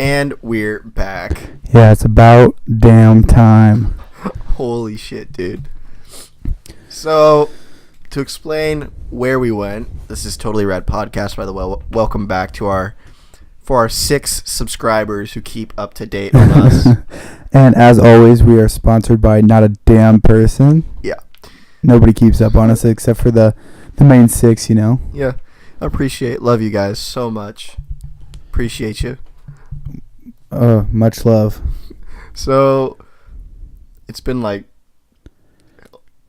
And we're back. Yeah, it's about damn time. Holy shit, dude. So, to explain where we went, this is Totally Rad Podcast, by the way. Welcome back to our 6 subscribers who keep up to date on us. And as always, we are sponsored by not a damn person. Yeah. Nobody keeps up on us except for the main 6, you know. Yeah. Love you guys so much. Appreciate you. Much love. So, it's been like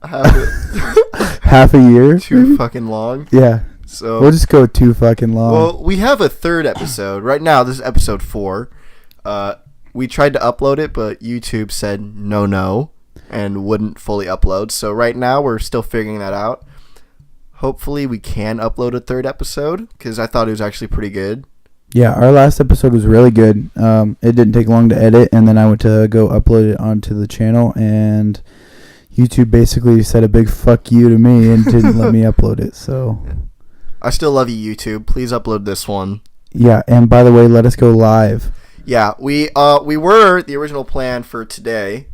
half a year. Too fucking long. Yeah. So we'll just go too fucking long. Well, we have a third episode. Right now, this is episode 4. We tried to upload it, but YouTube said no and wouldn't fully upload. So right now, we're still figuring that out. Hopefully, we can upload a third episode because I thought it was actually pretty good. Yeah, our last episode was really good. It didn't take long to edit, and then I went to go upload it onto the channel, and YouTube basically said a big fuck you to me and didn't let me upload it. So I still love you, YouTube. Please upload this one. Yeah, and by the way, let us go live. Yeah, the original plan for today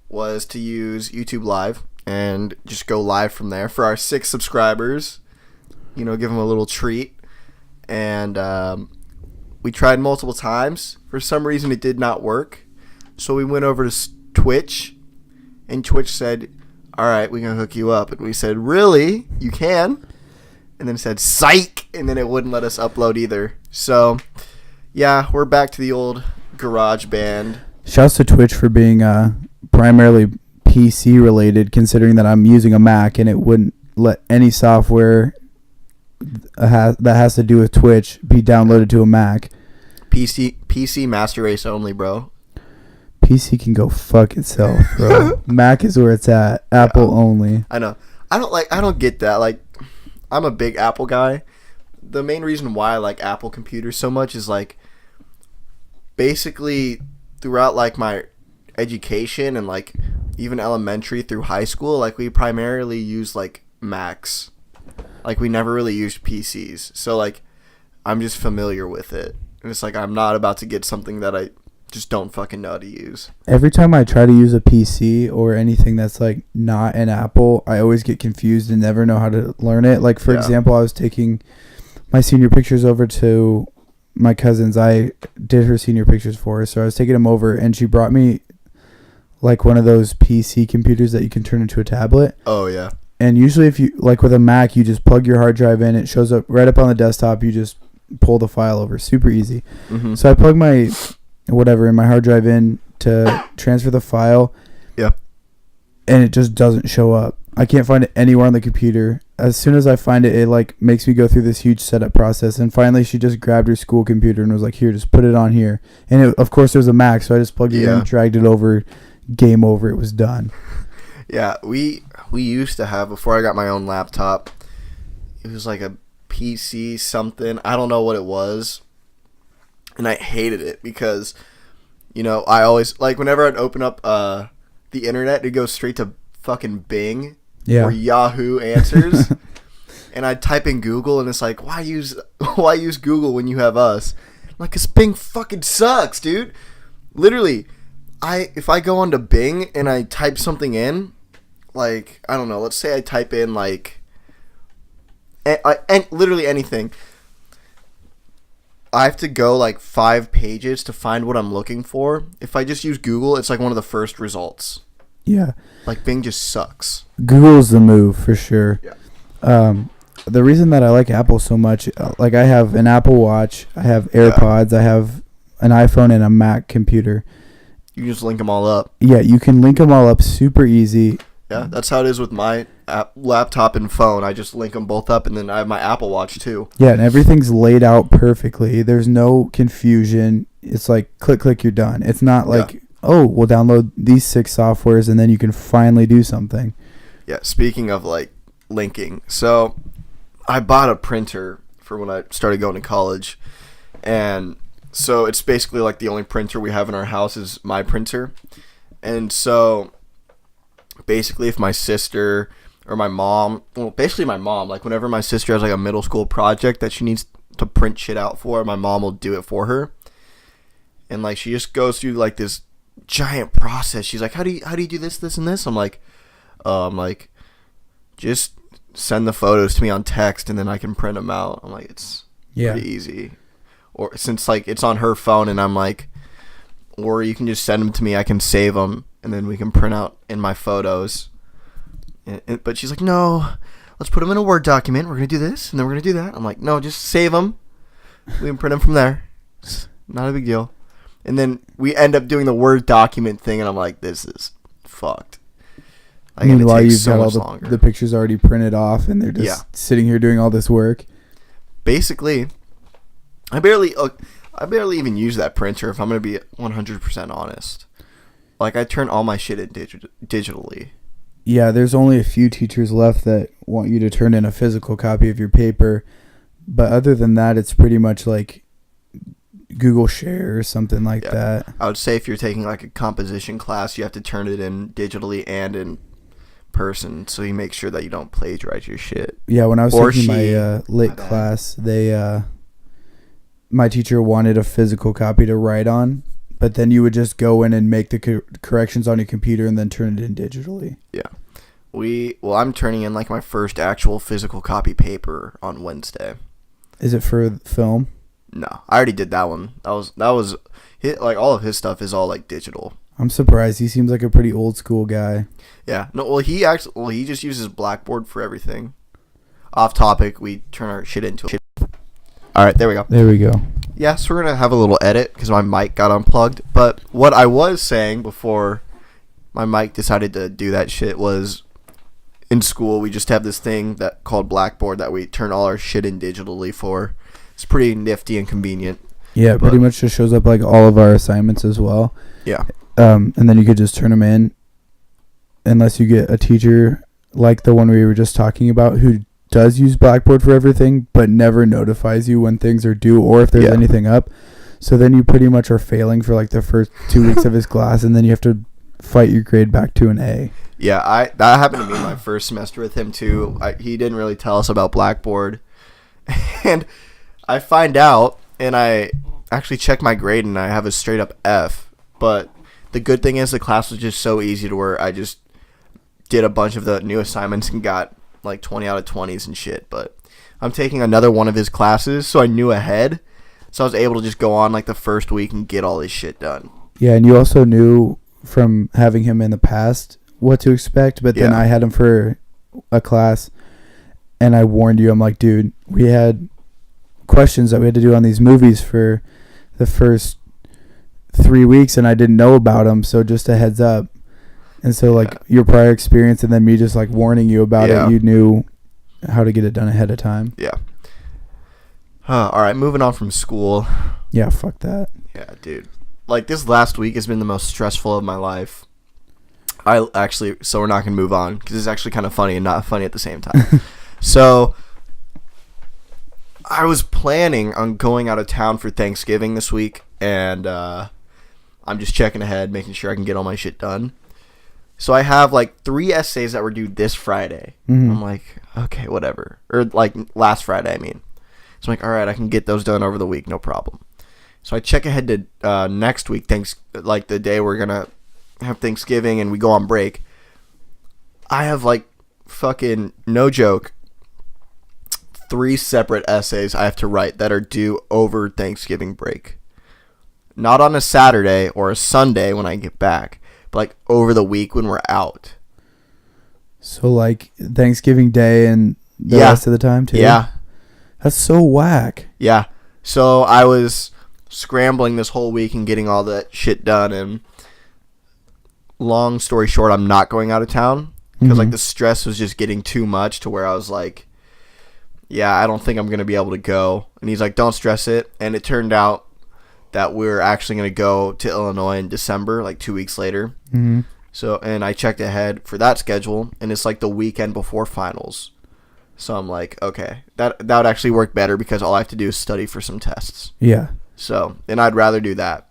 was to use YouTube Live and just go live from there for our 6 subscribers. You know, give them a little treat. And we tried multiple times. For some reason, it did not work. So we went over to Twitch, and Twitch said, all right, we're going to hook you up. And we said, really? You can? And then it said, psych! And then it wouldn't let us upload either. So, yeah, we're back to the old garage band. Shouts to Twitch for being primarily PC related, considering that I'm using a Mac and it wouldn't let any software that has to do with Twitch be downloaded to a Mac. PC Master Race only, bro. PC can go fuck itself, bro. Mac is where it's at. Apple only. I know. I don't get that. Like, I'm a big Apple guy. The main reason why I like Apple computers so much is like basically throughout like my education and like even elementary through high school, like we primarily use like Macs. Like we never really used PCs. So like I'm just familiar with it. And it's like I'm not about to get something that I just don't fucking know how to use. Every time I try to use a PC or anything that's like not an Apple, I always get confused and never know how to learn it. Like for example, I was taking my senior pictures over to my cousin's. I did her senior pictures for her, so I was taking them over, and she brought me like one of those PC computers that you can turn into a tablet. Oh yeah. And usually if you like with a Mac, you just plug your hard drive in, it shows up right up on the desktop, you just pull the file over, super easy. Mm-hmm. So I plug my whatever in my hard drive in to transfer the file. Yeah. And it just doesn't show up. I can't find it anywhere on the computer. As soon as I find it, it like makes me go through this huge setup process. And finally, she just grabbed her school computer and was like, "Here, just put it on here." And of course, it was a Mac, so I just plugged it in, dragged it over, game over. It was done. Yeah, we used to have, before I got my own laptop, it was like a PC something. I don't know what it was. And I hated it because, you know, I always, like, whenever I'd open up the internet, it'd go straight to fucking Bing or Yahoo Answers. And I'd type in Google, and it's like, why use Google when you have us? I'm like, 'cause Bing fucking sucks, dude. Literally, if I go onto Bing and I type something in, like, I don't know, let's say I type in, like, literally anything. I have to go like 5 pages to find what I'm looking for. If I just use Google, it's like one of the first results. Yeah. Like Bing just sucks. Google's the move for sure. Yeah. The reason that I like Apple so much, like I have an Apple Watch, I have AirPods, I have an iPhone and a Mac computer. You just link them all up. Yeah, you can link them all up super easy. Yeah, that's how it is with my laptop and phone. I just link them both up, and then I have my Apple Watch too. Yeah, and everything's laid out perfectly. There's no confusion. It's like click, you're done. It's not like, oh, we'll download these 6 softwares and then you can finally do something. Yeah, speaking of like linking, so I bought a printer for when I started going to college, and so it's basically like the only printer we have in our house is my printer, and so basically if my sister or my mom, well, basically my mom, like whenever my sister has like a middle school project that she needs to print shit out for, my mom will do it for her. And like she just goes through like this giant process. She's like, how do you do this, and this? I'm like, just send the photos to me on text, and then I can print them out. I'm like, it's pretty easy. Or since like it's on her phone, and I'm like, or you can just send them to me. I can save them, and then we can print out in my photos. But she's like, no, let's put them in a Word document. We're gonna do this, and then we're gonna do that. I'm like, no, just save them. We can print them from there. It's not a big deal. And then we end up doing the Word document thing, and I'm like, this is fucked. Meanwhile, you've got all the pictures already printed off, and they're just sitting here doing all this work. Basically, I barely even use that printer, if I'm going to be 100% honest. Like, I turn all my shit in digitally. Yeah, there's only a few teachers left that want you to turn in a physical copy of your paper. But other than that, it's pretty much like Google Share or something like that. I would say if you're taking like a composition class, you have to turn it in digitally and in person, so you make sure that you don't plagiarize your shit. Yeah, when I was taking my lit class, my teacher wanted a physical copy to write on, but then you would just go in and make the corrections on your computer and then turn it in digitally. Yeah. I'm turning in like my first actual physical copy paper on Wednesday. Is it for film? No, I already did that one. That was like all of his stuff is all like digital. I'm surprised. He seems like a pretty old school guy. Yeah. No, well he just uses Blackboard for everything. Off topic, we turn our shit into shit. All right, there we go. There we go. Yeah, so we're going to have a little edit because my mic got unplugged. But what I was saying before my mic decided to do that shit was in school we just have this thing called Blackboard that we turn all our shit in digitally for. It's pretty nifty and convenient. Yeah, it pretty much just shows up like all of our assignments as well. Yeah. And then you could just turn them in unless you get a teacher like the one we were just talking about who does use Blackboard for everything but never notifies you when things are due or if there's anything up. So then you pretty much are failing for like the first 2 weeks of his class, and then you have to fight your grade back to an A. Yeah, that happened to me my first semester with him too. He didn't really tell us about Blackboard. And I find out, and I actually check my grade, and I have a straight up F. But the good thing is the class was just so easy to where I just did a bunch of the new assignments and got like 20 out of 20s and shit. But I'm taking another one of his classes, so I knew ahead. So I was able to just go on like the first week and get all this shit done. Yeah, and you also knew from having him in the past what to expect. But then I had him for a class, and I warned you. I'm like, dude, we had questions that we had to do on these movies for the first 3 weeks, and I didn't know about them, so just a heads up. And so like your prior experience and then me just like warning you about it, you knew how to get it done ahead of time. All right, moving on from school. Yeah, fuck that. Yeah, dude, like this last week has been the most stressful of my life. So we're not gonna move on because it's actually kind of funny and not funny at the same time. So I was planning on going out of town for Thanksgiving this week, and I'm just checking ahead, making sure I can get all my shit done. So I have like 3 essays that were due this Friday. Mm-hmm. I'm like, okay, whatever. Or like last Friday, I mean. So I'm like, all right, I can get those done over the week, no problem. So I check ahead to next week, like the day we're going to have Thanksgiving and we go on break. I have like fucking, no joke, 3 separate essays I have to write that are due over Thanksgiving break. Not on a Saturday or a Sunday when I get back, but like over the week when we're out. So like Thanksgiving Day and the rest of the time too? Yeah. That's so whack. Yeah. So I was scrambling this whole week and getting all that shit done, and long story short, I'm not going out of town because like the stress was just getting too much to where I was like, yeah, I don't think I'm going to be able to go. And he's like, don't stress it. And it turned out that we're actually going to go to Illinois in December, like 2 weeks later. Mm-hmm. So, and I checked ahead for that schedule, and it's like the weekend before finals. So I'm like, okay, that would actually work better because all I have to do is study for some tests. Yeah. So, and I'd rather do that.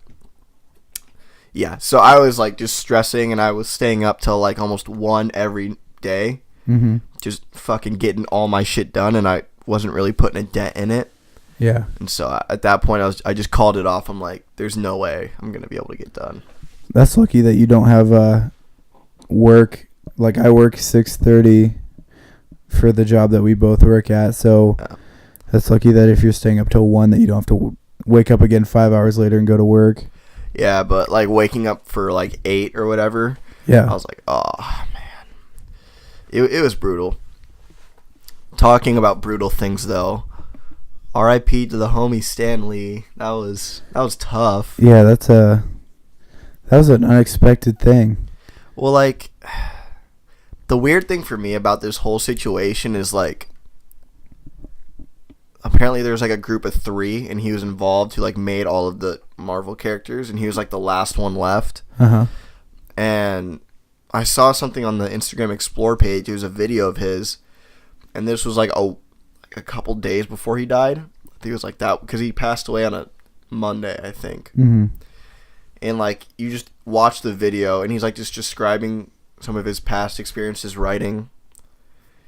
Yeah. So I was like just stressing, and I was staying up till like almost 1 every day. Mm-hmm. Just fucking getting all my shit done, and I wasn't really putting a dent in it. Yeah. And so at that point, I just called it off. I'm like, there's no way I'm gonna be able to get done. That's lucky that you don't have work. Like I work 6:30 for the job that we both work at, so that's lucky that if you're staying up till 1 that you don't have to wake up again 5 hours later and go to work. Yeah, but like waking up for like 8 or whatever. Yeah, I was like, oh man, it was brutal. Talking about brutal things though, R.I.P. to the homie Stan Lee. That was tough. Yeah, that was an unexpected thing. Well, like, the weird thing for me about this whole situation is like, apparently there's like a group of 3 and he was involved who like made all of the Marvel characters and he was like the last one left. And I saw something on the Instagram Explore page. It was a video of his, and this was like a couple days before he died. I think it was like that because he passed away on a Monday, I think. And like you just watch the video and he's like just describing some of his past experiences writing.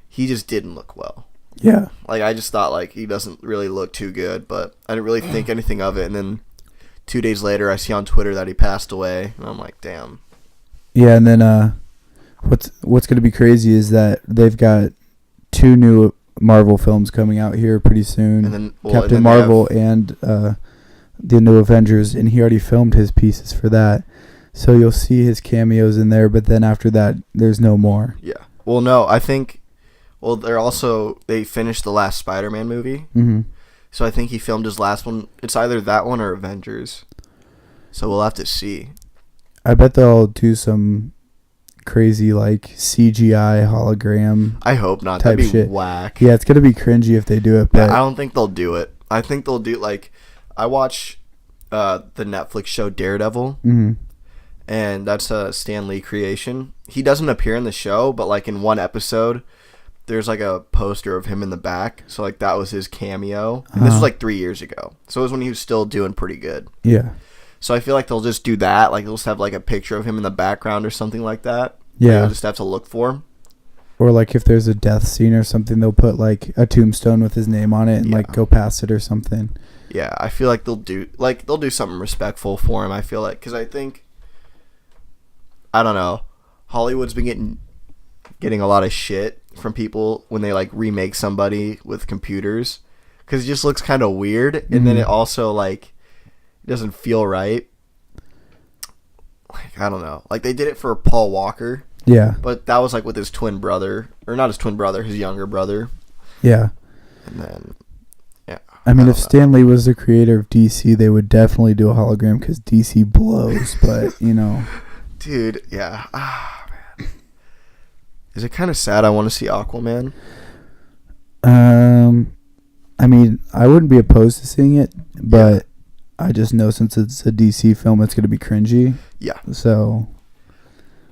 He just didn't look well. Yeah. Like I just thought like he doesn't really look too good, but I didn't really think anything of it. And then 2 days later I see on Twitter that he passed away and I'm like, damn. Yeah, and then what's going to be crazy is that they've got 2 new Marvel films coming out here pretty soon. And then, Captain Marvel and the new Avengers, and he already filmed his pieces for that. So you'll see his cameos in there, but then after that, there's no more. Yeah. Well, no, I think... Well, they finished the last Spider-Man movie. So I think he filmed his last one. It's either that one or Avengers. So we'll have to see. I bet they'll do some crazy like CGI hologram. I hope not. Type That'd be shit. whack. Yeah, it's gonna be cringy if they do it. But I don't think they'll do it. I think they'll do like I watch the Netflix show Daredevil, and that's a Stan Lee creation. He doesn't appear in the show, but like in one episode, there's like a poster of him in the back. So like that was his cameo. And this was like 3 years ago. So it was when he was still doing pretty good. Yeah. So I feel like they'll just do that. Like they'll just have like a picture of him in the background or something like that. Yeah. You'll just have to look for him. Or like if there's a death scene or something, they'll put like a tombstone with his name on it and like go past it or something. Yeah, I feel like they'll do something respectful for him. I feel like because I think I don't know, Hollywood's been getting a lot of shit from people when they like remake somebody with computers because it just looks kind of weird, and then it also like doesn't feel right. Like I don't know, like they did it for Paul Walker. Yeah. But that was like with his twin brother, or not his twin brother, his younger brother. Yeah. And then, yeah. I mean, if Stan Lee was the creator of DC, they would definitely do a hologram because DC blows. But you know, dude, yeah. Ah, man. Is it kind of sad? I want to see Aquaman. I mean, I wouldn't be opposed to seeing it, but I just know since it's a DC film, it's gonna be cringy. Yeah. So.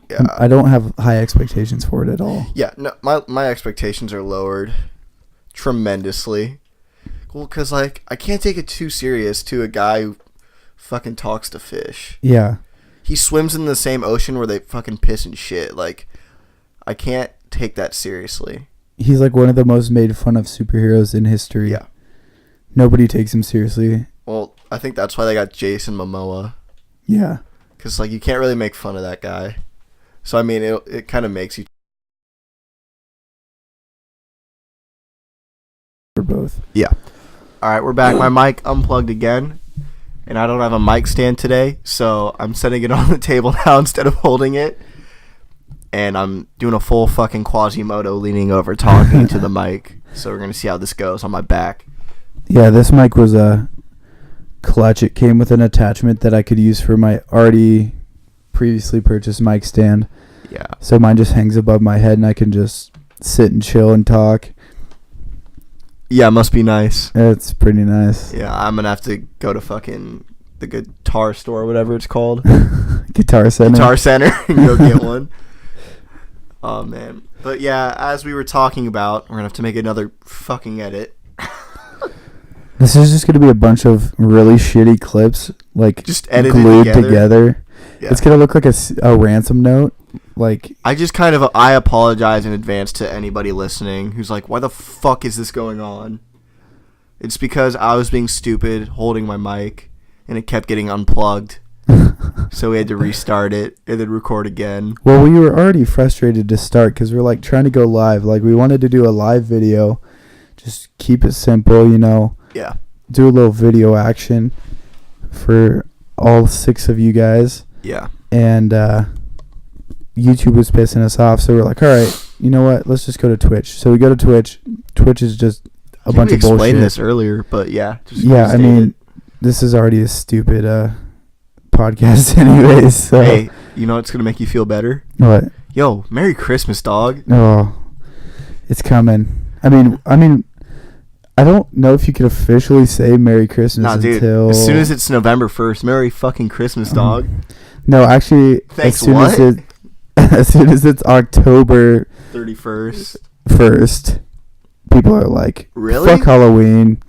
Yeah. I don't have high expectations for it at all. Yeah, no, my expectations are lowered tremendously. Well, because, like, I can't take it too serious to a guy who fucking talks to fish. Yeah. He swims in the same ocean where they fucking piss and shit. Like, I can't take that seriously. He's, like, one of the most made fun of superheroes in history. Yeah. Nobody takes him seriously. Well, I think that's why they got Jason Momoa. Yeah. Because, like, you can't really make fun of that guy. So, I mean, it kind of makes you... For both. Yeah. All right, we're back. My mic unplugged again, and I don't have a mic stand today, so I'm setting it on the table now instead of holding it. And I'm doing a full fucking Quasimodo leaning over talking to the mic. So we're going to see how this goes on my back. Yeah, this mic was a clutch. It came with an attachment that I could use for my already previously purchased mic stand. Yeah. So mine just hangs above my head and I can just sit and chill and talk. Yeah, it must be nice. It's pretty nice. Yeah, I'm going to have to go to fucking the guitar store or whatever it's called. Guitar Center and go get one. Oh, man. But yeah, as we were talking about, we're going to have to make another fucking edit. This is just going to be a bunch of really shitty clips, like just edited glued together. Yeah. It's going to look like a ransom note. Like I apologize in advance to anybody listening who's like, why the fuck is this going on? It's because I was being stupid holding my mic and it kept getting unplugged. So we had to restart it and then record again. Well, we were already frustrated to start because we're like trying to go live. Like we wanted to do a live video, just keep it simple, you know. Yeah. Do a little video action for all 6 of you guys. Yeah. And YouTube was pissing us off, so we're like, all right, you know what? Let's just go to Twitch. So we go to Twitch. Twitch is just a bunch of bullshit. We explained this earlier, but yeah. Yeah, I mean, this is already a stupid podcast anyways. So. Hey, you know what's going to make you feel better? What? Yo, Merry Christmas, dog. Oh, it's coming. I mean, I don't know if you could officially say Merry Christmas until... As soon as it's November 1st, Merry fucking Christmas, dog. No, actually, Thanks, as soon as it's October 31st, people are like, really? Fuck Halloween,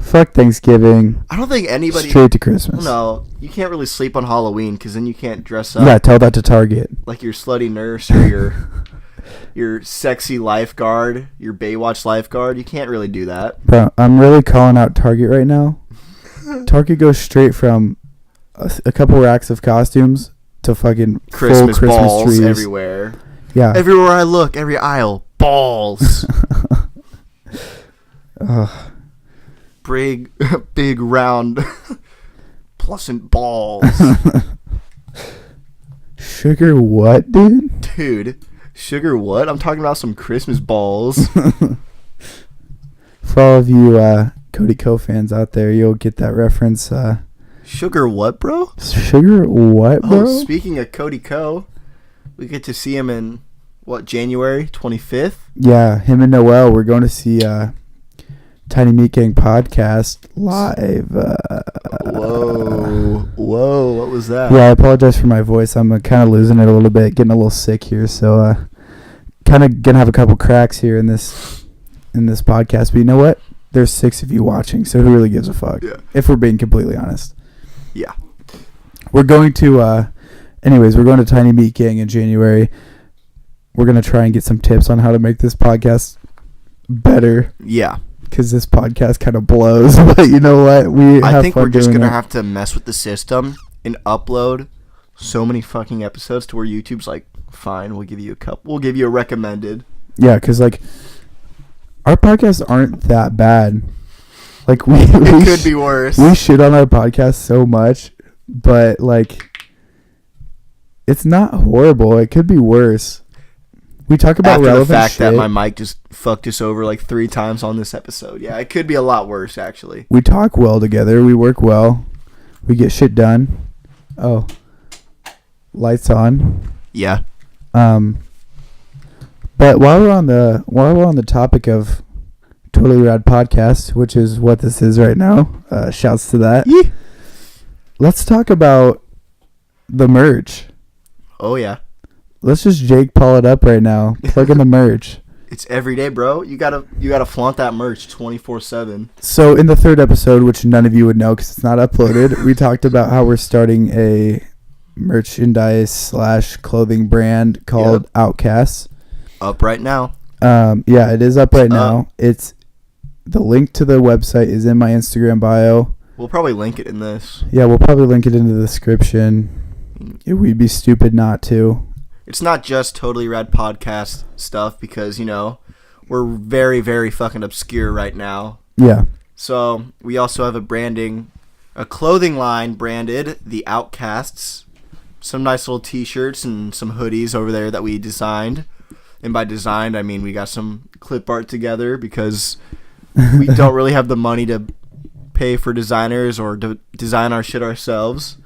fuck Thanksgiving. I don't think anybody... Straight to Christmas. No, you can't really sleep on Halloween because then you can't dress up. Yeah, tell that to Target. Like your slutty nurse or your sexy lifeguard, your Baywatch lifeguard. You can't really do that. Bro, I'm really calling out Target right now. Target goes straight from a couple racks of costumes to fucking Christmas full Christmas balls trees everywhere. Yeah. Everywhere I look, every aisle, balls. Big round plussant balls. Sugar what, dude? Dude, sugar what? I'm talking about some Christmas balls. For all of you Cody Co fans out there, you'll get that reference. Sugar what, bro? Sugar what, bro? Oh, speaking of Cody Co, we get to see him in, January 25th? Yeah, him and Noel. We're going to see Tiny Meat Gang podcast live. Whoa, what was that? Yeah, I apologize for my voice. I'm kind of losing it a little bit, getting a little sick here. So kind of going to have a couple cracks here in this podcast. But you know what? There's 6 of you watching, so who really gives a fuck? Yeah. If we're being completely honest. Yeah. We're going to, anyways, we're going to Tiny Meat Gang in January. We're going to try and get some tips on how to make this podcast better. Yeah. Because this podcast kind of blows. But you know what? I think we're just going to have to mess with the system and upload so many fucking episodes to where YouTube's like, fine, we'll give you a couple. We'll give you a recommended. Yeah, because, like, our podcasts aren't that bad. Like it could be worse. We shit on our podcast so much, but like it's not horrible. It could be worse. We talk about after relevant the fact shit. that my mic just fucked us over like 3 times on this episode. Yeah, it could be a lot worse actually. We talk well together. We work well. We get shit done. Oh, lights on. Yeah. But while we're on the topic of Totally Rad Podcast, which is what this is right now, shouts to that. Yeah. Let's talk about the merch. Oh yeah. Let's just Jake Paul it up right now. Plug in the merch. It's every day, bro. You gotta flaunt that merch 24/7. So in the 3rd episode, which none of you would know because it's not uploaded, we talked about how we're starting a merchandise/clothing brand called Outcasts. Up right now. Yeah, it is up right now. It's the link to the website is in my Instagram bio. We'll probably link it in this. Yeah, we'll probably link it in the description. We'd be stupid not to. It's not just Totally Rad Podcast stuff because, we're very, very fucking obscure right now. Yeah. So we also have a clothing line branded The Outcasts. Some nice little t-shirts and some hoodies over there that we designed. And by designed, I mean we got some clip art together because we don't really have the money to pay for designers or design our shit ourselves,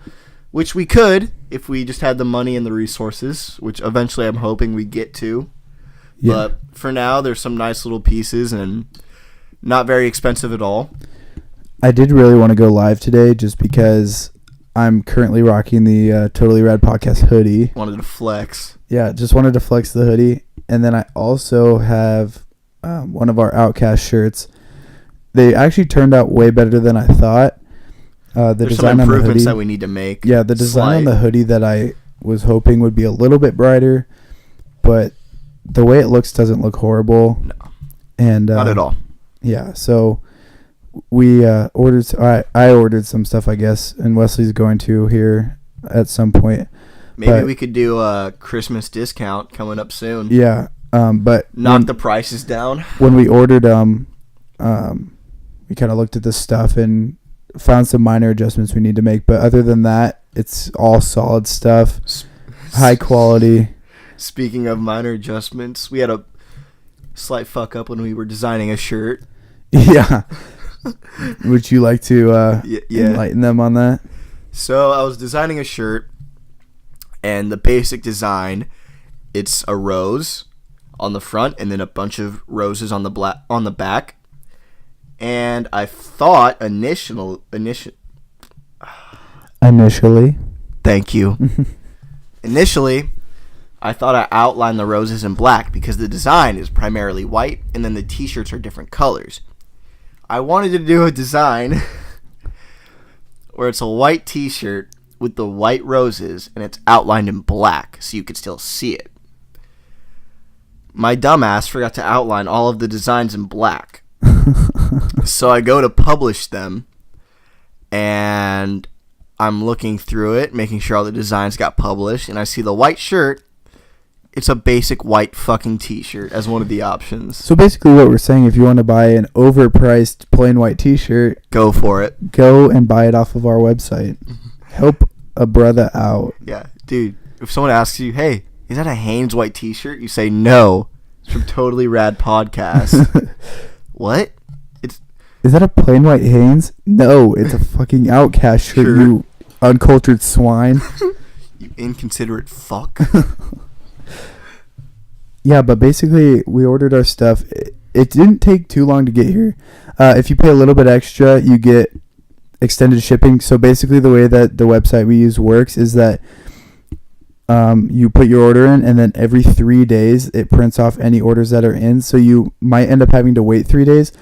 which we could if we just had the money and the resources, which eventually I'm hoping we get to. Yeah. But for now, there's some nice little pieces and not very expensive at all. I did really want to go live today just because I'm currently rocking the Totally Rad Podcast hoodie. Wanted to flex. Yeah, just wanted to flex the hoodie. And then I also have one of our Outcast shirts. They actually turned out way better than I thought. There's some improvements that we need to make. Yeah, the design on the hoodie that I was hoping would be a little bit brighter, but the way it looks doesn't look horrible. No, and not at all. Yeah, so we ordered. I ordered some stuff, I guess, and Wesley's going to here at some point. Maybe we could do a Christmas discount coming up soon. Yeah. But knock the prices down. When we ordered we kind of looked at the stuff and found some minor adjustments we need to make. But other than that, it's all solid stuff, high quality. Speaking of minor adjustments, we had a slight fuck up when we were designing a shirt. Yeah. Would you like to enlighten them on that? So I was designing a shirt, and the basic design, it's a rose on the front and then a bunch of roses on the back. And I thought initially. Thank you. Initially, I thought I outlined the roses in black because the design is primarily white and then the t-shirts are different colors. I wanted to do a design where it's a white t-shirt with the white roses and it's outlined in black so you could still see it. My dumbass forgot to outline all of the designs in black. So I go to publish them and I'm looking through it, making sure all the designs got published, and I see the white shirt. It's a basic white fucking t-shirt as one of the options. So basically what we're saying, if you want to buy an overpriced plain white t-shirt, go for it. Go and buy it off of our website. Help a brother out. Yeah, dude. If someone asks you, hey, is that a Hanes white t-shirt? You say, no. It's from Totally Rad Podcast. What? Is that a plain white Hanes? No, it's a fucking Outcast shirt, sure. You uncultured swine. You inconsiderate fuck. Yeah, but basically, we ordered our stuff. It didn't take too long to get here. If you pay a little bit extra, you get extended shipping. So basically, the way that the website we use works is that you put your order in, and then every 3 days, it prints off any orders that are in. So you might end up having to wait 3 days.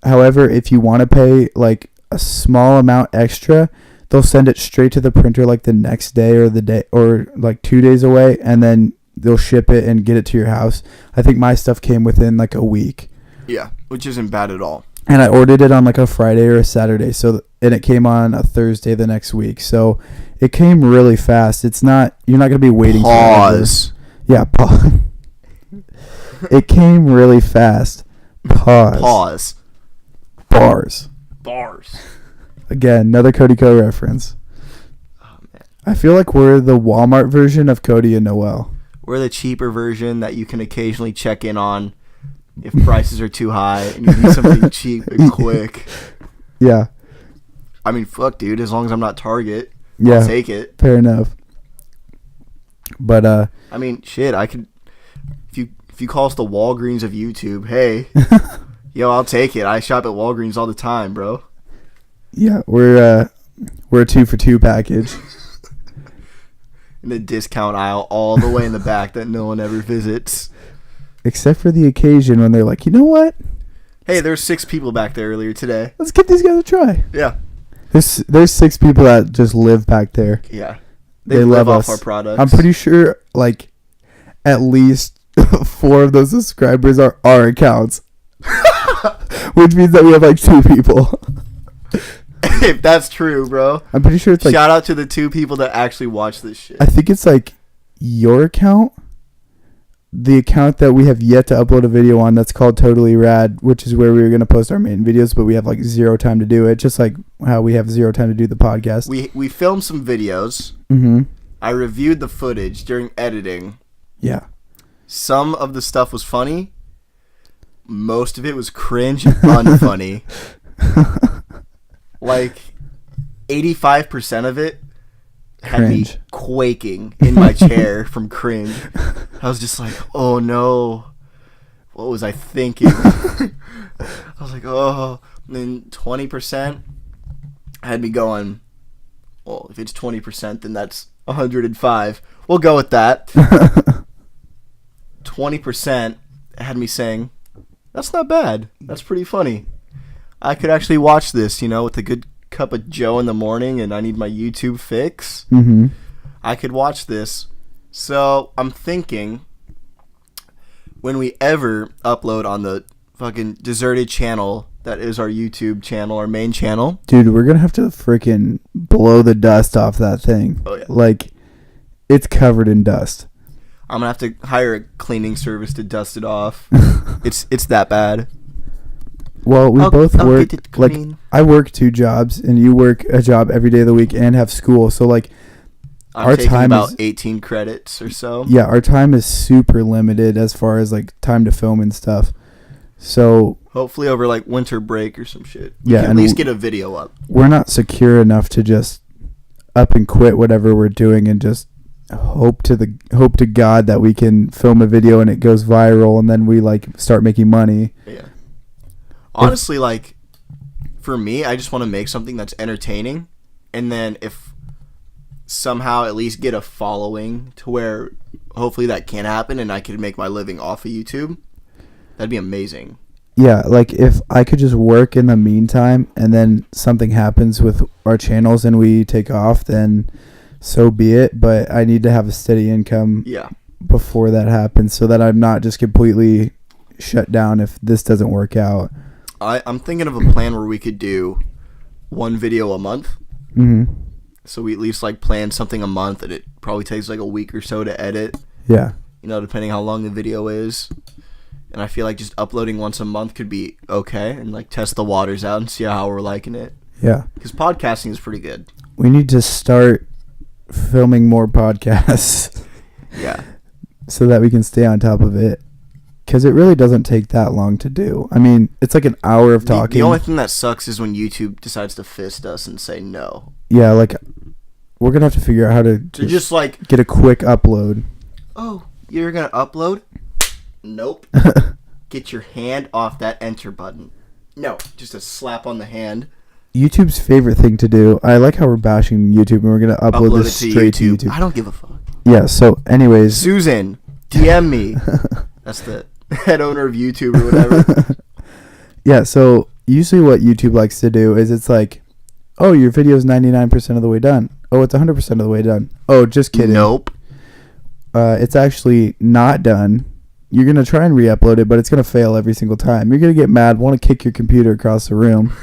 However, if you want to pay like a small amount extra, they'll send it straight to the printer like the next day or like 2 days away, and then they'll ship it and get it to your house. I think my stuff came within like a week. Yeah, which isn't bad at all. And I ordered it on like a Friday or a Saturday, and it came on a Thursday the next week. So it came really fast. You're not going to be waiting. Pause. Yeah, pause. It came really fast. Pause. Bars. Again, another Cody Co reference. Oh, man. I feel like we're the Walmart version of Cody and Noel. We're the cheaper version that you can occasionally check in on if prices are too high and you need something cheap and quick. Yeah. I mean, fuck, dude. As long as I'm not Target, yeah, I'll take it. Fair enough. But I mean, shit. I could. If you call us the Walgreens of YouTube, hey. Yo, I'll take it. I shop at Walgreens all the time, bro. Yeah, we're a 2-for-2 package. In the discount aisle all the way in the back that no one ever visits. Except for the occasion when they're like, you know what? Hey, there's 6 people back there earlier today. Let's give these guys a try. Yeah. There's 6 people that just live back there. Yeah. They live off our products. I'm pretty sure, like, at least 4 of those subscribers are our accounts. Which means that we have like 2 people. If that's true, bro. I'm pretty sure it's like... Shout out to the 2 people that actually watch this shit. I think it's like your account. The account that we have yet to upload a video on that's called Totally Rad, which is where we were going to post our main videos, but we have like 0 time to do it. Just like how we have 0 time to do the podcast. We filmed some videos. Mm-hmm. I reviewed the footage during editing. Yeah. Some of the stuff was funny. Most of it was cringe and unfunny. Like 85% of it had cringe. Me quaking in my chair from cringe. I was just like, oh no, what was I thinking? I was like, oh. And then 20% had me going, well, if it's 20%, then that's 105. We'll go with that. 20% had me saying, that's not bad. That's pretty funny. I could actually watch this, with a good cup of Joe in the morning and I need my YouTube fix. Mm-hmm. I could watch this. So I'm thinking when we ever upload on the fucking deserted channel that is our YouTube channel, our main channel. Dude, we're gonna have to freaking blow the dust off that thing. Oh yeah. Like, it's covered in dust. I'm gonna have to hire a cleaning service to dust it off. It's that bad. Well, we both I'll work. get it Like, clean. I work 2 jobs, and you work a job every day of the week and have school. So like, I'm taking about 18 credits or so. Yeah, our time is super limited as far as like time to film and stuff. So hopefully over like winter break or some shit. Yeah, At and least get a video up. We're not secure enough to just up and quit whatever we're doing and just hope to God that we can film a video and it goes viral and then we like start making money. Yeah. Honestly, like for me, I just want to make something that's entertaining, and then if somehow at least get a following to where hopefully that can happen and I could make my living off of YouTube, that'd be amazing. Yeah, like if I could just work in the meantime and then something happens with our channels and we take off, then so be it. But I need to have a steady income before that happens so that I'm not just completely shut down if this doesn't work out. I'm thinking of a plan where we could do 1 video a month. Mm-hmm. So we at least like plan something a month, and it probably takes like a week or so to edit. Yeah. You know, depending how long the video is. And I feel like just uploading once a month could be okay, and like test the waters out and see how we're liking it. Yeah. Because podcasting is pretty good. We need to start filming more podcasts. Yeah. So that we can stay on top of it. Because it really doesn't take that long to do. I mean, it's like an hour of talking. The only thing that sucks is when YouTube decides to fist us and say no. Yeah, like, we're going to have to figure out how to just like get a quick upload. Oh, you're going to upload? Nope. Get your hand off that enter button. No, just a slap on the hand. YouTube's favorite thing to do. I like how we're bashing YouTube and we're going to upload this straight to YouTube. I don't give a fuck. Yeah, so anyways. Susan, DM me. That's the head owner of YouTube or whatever. Yeah, so usually what YouTube likes to do is it's like, oh, your video is 99% of the way done. Oh, it's 100% of the way done. Oh, just kidding. Nope. It's actually not done. You're going to try and re-upload it, but it's going to fail every single time. You're going to get mad, want to kick your computer across the room.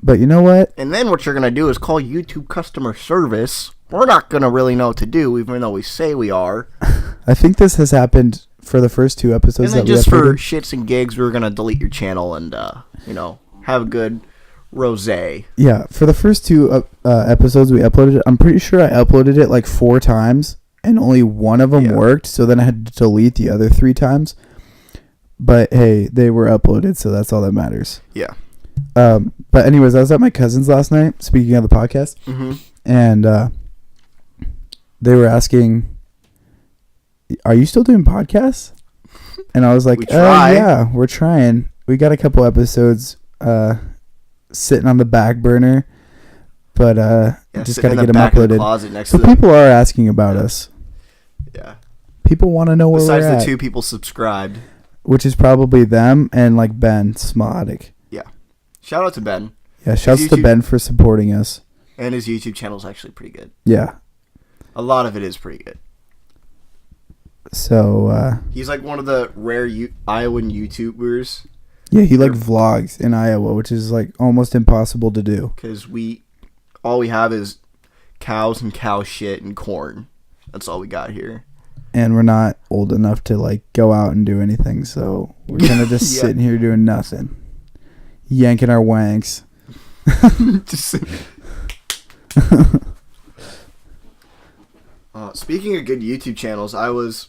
But you know what? And then what you're going to do is call YouTube customer service. We're not going to really know what to do, even though we say we are. I think this has happened for the first 2 episodes. And then just for shits and gigs, we're going to delete your channel and, have a good rosé. Yeah, for the first 2 episodes we uploaded it, I'm pretty sure I uploaded it like 4 times, and only one of them worked, so then I had to delete the other 3 times. But hey, they were uploaded, so that's all that matters. Yeah. But anyways, I was at my cousin's last night, speaking of the podcast, and they were asking, are you still doing podcasts? And I was like, yeah, we're trying. We got a couple episodes sitting on the back burner, but just got to get them uploaded. So people are asking about us. Yeah. People want to know where we're at. Besides the 2 people subscribed. Which is probably them and like Ben Smodic. Yeah. Shout out to Ben. Yeah, shouts to Ben for supporting us. And his YouTube channel is actually pretty good. Yeah. A lot of it is pretty good. So, he's like one of the rare Iowan YouTubers. Yeah, he like vlogs in Iowa, which is like almost impossible to do. Because all we have is cows and cow shit and corn. That's all we got here. And we're not old enough to like go out and do anything, so we're kind of just sitting here doing nothing. Yanking our wanks. Speaking of good YouTube channels, I was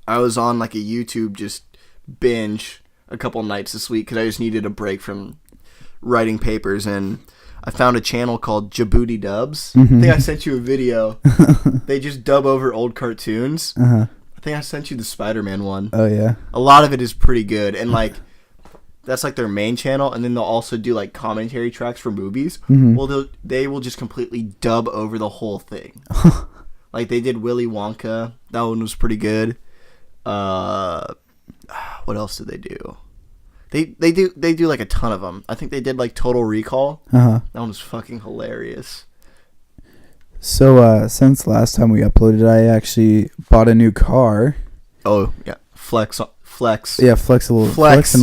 on like a YouTube just binge a couple nights this week because I just needed a break from writing papers, and I found a channel called Djibouti Dubs. I think I sent you a video. They just dub over old cartoons. I think I sent you the Spider-Man one. Oh yeah. A lot of it is pretty good, and like that's like their main channel, and then they'll also do like commentary tracks for movies. Well, they will just completely dub over the whole thing. Like they did Willy Wonka. That one was pretty good. What else did they do? They do like a ton of them. I think they did like Total Recall. That one was fucking hilarious. So since last time we uploaded, I actually bought a new car. Oh yeah, flex. Yeah, flexing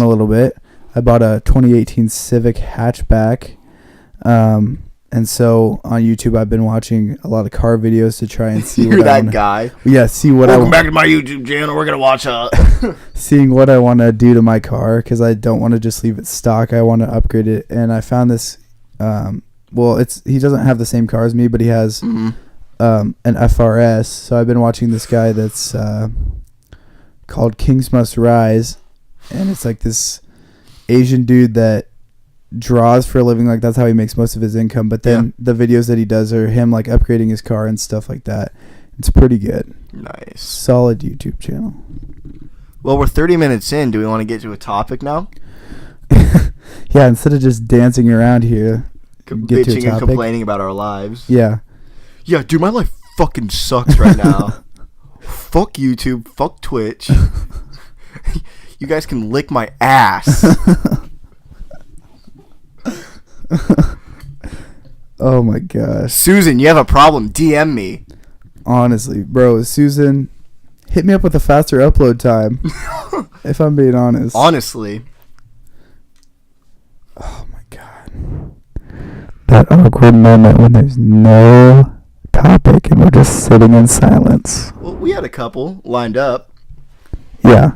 a little bit. I bought a 2018 Civic hatchback. And so on YouTube, I've been watching a lot of car videos to try and see. You're that guy. Yeah, see what Welcome back to my YouTube channel. We're gonna watch seeing what I want to do to my car, because I don't want to just leave it stock. I want to upgrade it, and I found this. He doesn't have the same car as me, but he has an FRS. So I've been watching this guy that's called Kings Must Rise, and it's like this Asian dude that draws for a living. Like, that's how he makes most of his income. But then the videos that he does are him like upgrading his car and stuff like that. It's pretty good. Nice. Solid YouTube channel. Well, we're 30 minutes in. Do we want to get to a topic now? Yeah, instead of just dancing around here, bitching and complaining about our lives. Yeah, dude, my life fucking sucks right now. Fuck YouTube, fuck Twitch. You guys can lick my ass. Oh my gosh. Susan, you have a problem, DM me. Honestly, bro, Susan, hit me up with a faster upload time. If I'm being honest. Honestly. Oh my god. That awkward moment when there's no topic and we're just sitting in silence. Well, we had a couple lined up. Yeah.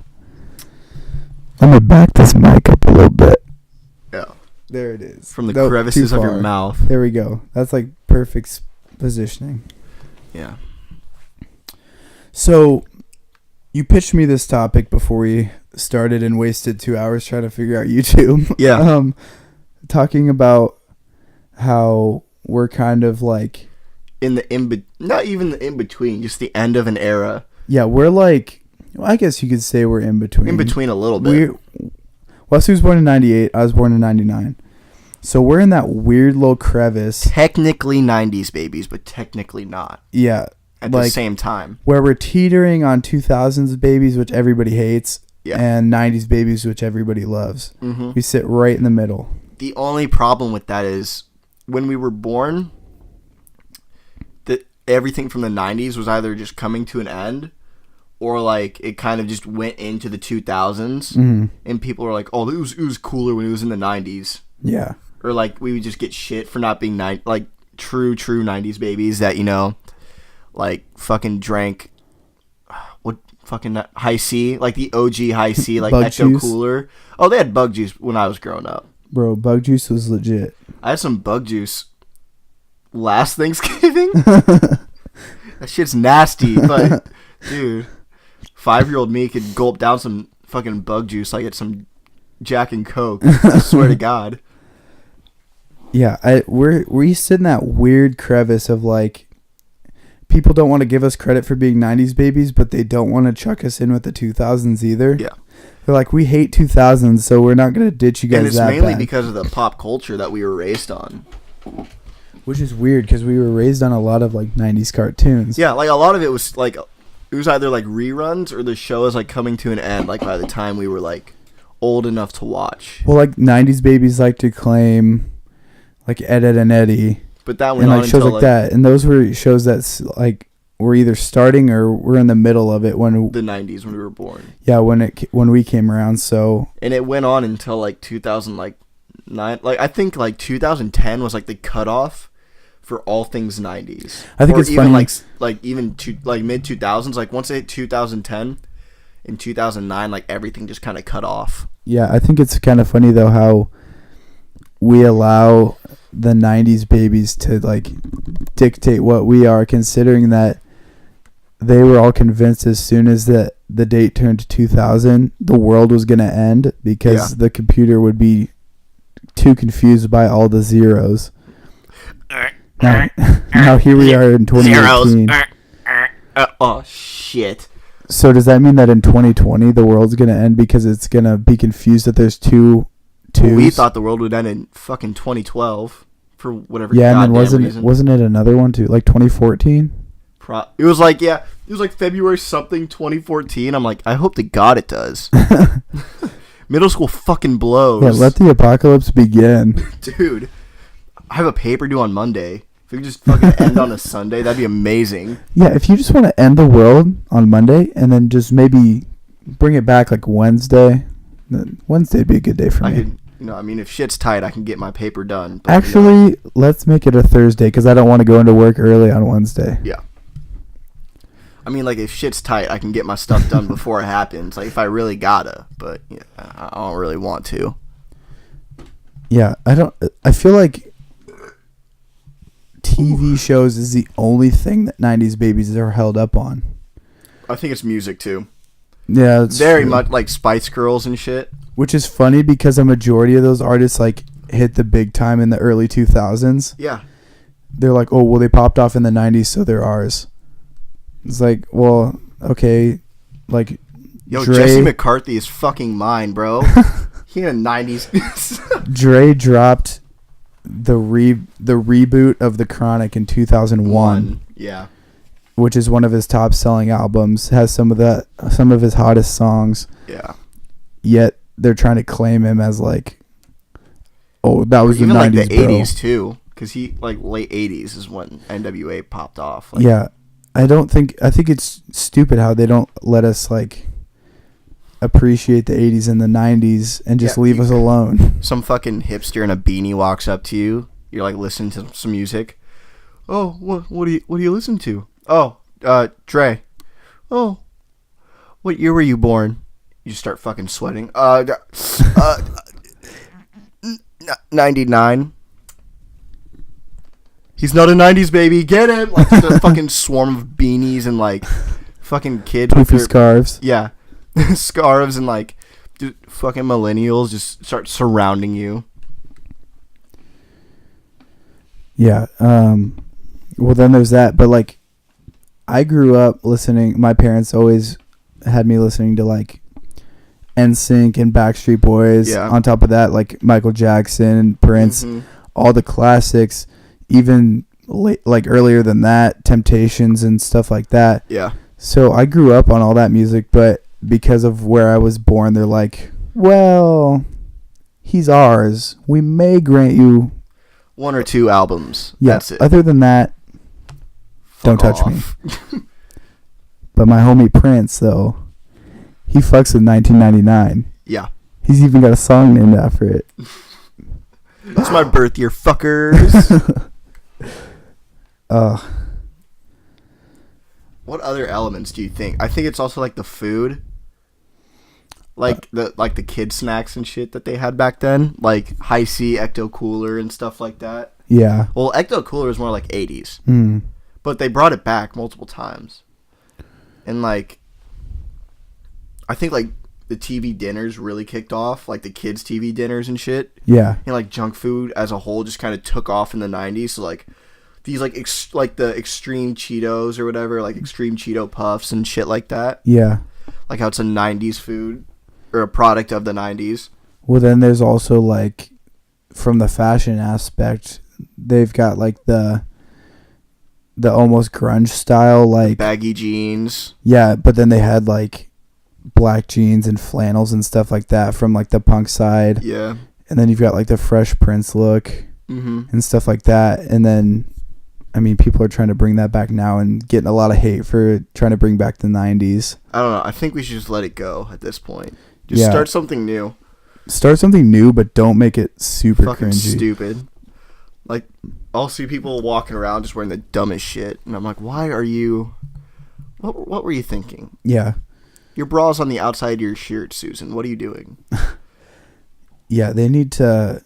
Let me back this mic up a little bit. Yeah. There it is. From the crevices of your mouth. There we go. That's like perfect positioning. Yeah. So, you pitched me this topic before we started and wasted 2 hours trying to figure out YouTube. Yeah. Talking about how we're kind of like not even the in between, just the end of an era. Yeah, we're like, well, I guess you could say we're in between. In between a little bit. Wesley was born in 98. I was born in 99. So we're in that weird little crevice. Technically 90s babies, but technically not. Yeah. At the same time. Where we're teetering on 2000s babies, which everybody hates, and 90s babies, which everybody loves. Mm-hmm. We sit right in the middle. The only problem with that is when we were born, everything from the 90s was either just coming to an end or like it kind of just went into the 2000s and people were like, oh, it was cooler when it was in the 90s. Yeah. Or like we would just get shit for not being like true 90s babies that, you know, like fucking drank what fucking high C, like the OG high C, like Ecto Cooler. Oh, they had bug juice when I was growing up. Bro, bug juice was legit. I had some bug juice last Thanksgiving. That shit's nasty, but dude, 5-year-old me could gulp down some fucking bug juice like it's some Jack and Coke. I swear to God. Yeah, we sit in that weird crevice of like, people don't want to give us credit for being 90s babies, but they don't want to chuck us in with the 2000s either. Yeah. They're like, we hate 2000s, so we're not going to ditch you guys. And it's mainly because of the pop culture that we were raised on. Which is weird, because we were raised on a lot of like 90s cartoons. Yeah, like a lot of it was like, it was either like reruns or the show was like coming to an end, like by the time we were like old enough to watch. Well, like 90s babies like to claim like Ed, Ed and Eddie. But that went and on like shows until like that, and those were shows that's like were either starting or we're in the middle of it when the 90s when we were born. Yeah, when we came around. So and it went on until like 2009. Like I think like 2010 was like the cutoff for all things 90s. I think or it's even funny. like even like mid 2000s. Like once they hit 2010 and 2009, like everything just kind of cut off. Yeah, I think it's kind of funny though how we allow the 90s babies to like dictate what we are, considering that they were all convinced as soon as the date turned 2000 the world was going to end because the computer would be too confused by all the zeros. Now here we are in 2018. Oh shit. So does that mean that in 2020 the world's going to end because it's going to be confused that there's two twos? We thought the world would end in fucking 2012 for whatever goddamn reason. Wasn't it another one too? Like 2014? It was like February something 2014. I'm like, I hope to God it does. Middle school fucking blows. Yeah, let the apocalypse begin. Dude, I have a paper due on Monday. If we could just fucking end on a Sunday, that'd be amazing. Yeah, if you just want to end the world on Monday and then just maybe bring it back like Wednesday. Wednesday'd be a good day for me. If shit's tight, I can get my paper done. But, Actually, let's make it a Thursday because I don't want to go into work early on Wednesday. Yeah. If shit's tight, I can get my stuff done before it happens. Like, if I really gotta. But, I don't really want to. Yeah, I feel like TV shows is the only thing that 90s babies are held up on. I think it's music, too. Yeah, it's very true. much like Spice Girls and shit. Which is funny because a majority of those artists hit the big time in the early 2000s. Yeah. They're like, oh, well, they popped off in the 90s, so they're ours. It's like, well, okay, like, yo, Dre, Jesse McCarthy is fucking mine, bro. He in the 90s. Dre dropped the reboot of The Chronic in 2001. Yeah. Which is one of his top selling albums, has some of his hottest songs. Yeah. Yet they're trying to claim him as like, oh, that was even the 90s, like the bro. 80s too, because he like late 80s is when NWA popped off. Like, yeah, I think it's stupid how they don't let us like appreciate the 80s and the 90s and just leave us alone. Some fucking hipster in a beanie walks up to you. You're like listening to some music. Oh, what do you listen to? Oh, Dre. Oh, what year were you born? You just start fucking sweating. 99. He's not a 90s baby. Get him! Like just a fucking swarm of beanies and like fucking kids with their scarves. Yeah, scarves and like fucking millennials just start surrounding you. Yeah. Well, then there's that, but like, I grew up listening. My parents always had me listening to like NSYNC and Backstreet Boys. Yeah. On top of that, like Michael Jackson, Prince, all the classics. Even like earlier than that, Temptations and stuff like that. Yeah. So I grew up on all that music, but because of where I was born, they're like, well, he's ours. We may grant you 1 or 2 albums. Yeah. That's it. Other than that, don't touch me. But my homie Prince, though, he fucks with 1999. Yeah. He's even got a song named after it. It's my birth year, fuckers. What other elements do you think? I think it's also like the food. Like the kid snacks and shit that they had back then. Like High C, Ecto Cooler and stuff like that. Yeah. Well, Ecto Cooler is more like 80s. Mm. But they brought it back multiple times. And like, I think like the TV dinners really kicked off. Like the kids' TV dinners and shit. Yeah. And like junk food as a whole just kind of took off in the 90s. So like these like like the extreme Cheetos or whatever, like extreme Cheeto puffs and shit like that. Yeah. Like how it's a 90s food or a product of the 90s. Well, then there's also like, from the fashion aspect, they've got like the almost grunge style, like baggy jeans. Yeah, but then they had like black jeans and flannels and stuff like that from like the punk side. Yeah. And then you've got like the Fresh Prince look and stuff like that. And then, I mean, people are trying to bring that back now and getting a lot of hate for trying to bring back the 90s. I don't know. I think we should just let it go at this point. Just start something new. Start something new, but don't make it super fucking cringy. Stupid. Like, I'll see people walking around just wearing the dumbest shit. And I'm like, why are you... What were you thinking? Yeah. Your bra's on the outside of your shirt, Susan. What are you doing? Yeah, they need to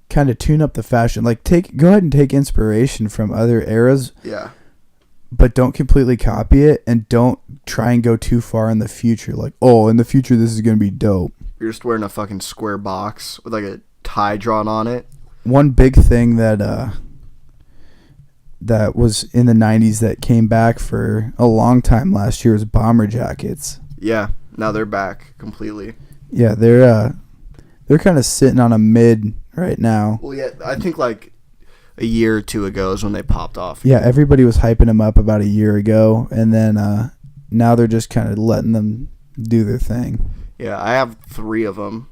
kind of tune up the fashion. Like, go ahead and take inspiration from other eras. Yeah. But don't completely copy it, and don't try and go too far in the future. Like, oh, in the future this is going to be dope. You're just wearing a fucking square box with like a tie drawn on it. One big thing that was in the 90s that came back for a long time last year was bomber jackets. Yeah, now they're back completely. Yeah, they're kind of sitting on a mid right now. Well, yeah, I think like a year or two ago is when they popped off. Yeah, everybody was hyping them up about a year ago, and then now they're just kind of letting them do their thing. Yeah, I have 3 of them.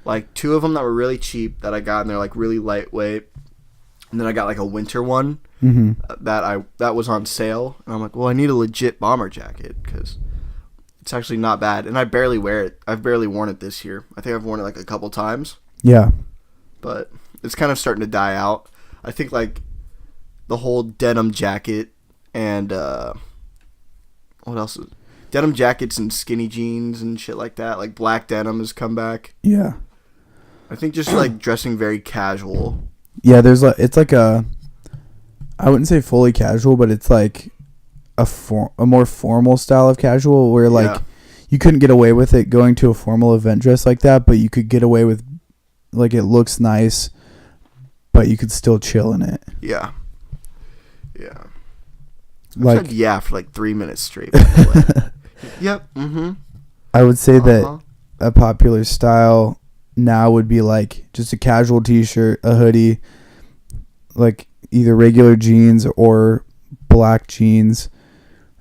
Like 2 of them that were really cheap that I got, and they're like really lightweight. And then I got like a winter one that was on sale, and I'm like, well, I need a legit bomber jacket because It's actually not bad, and I barely wear it. I've barely worn it this year. I think I've worn it like a couple times. Yeah. But it's kind of starting to die out. I think like the whole denim jacket and what else? Denim jackets and skinny jeans and shit like that. Like black denim has come back. Yeah. I think just like dressing very casual. Yeah, it's like a, I wouldn't say fully casual, but it's like a more formal style of casual where like you couldn't get away with it going to a formal event dress like that, but you could get away with like it looks nice, but you could still chill in it. Yeah. Yeah. Like I said yeah for like 3 minutes straight. Yep. Mm-hmm. I would say that a popular style now would be like just a casual t-shirt, a hoodie, like either regular jeans or black jeans.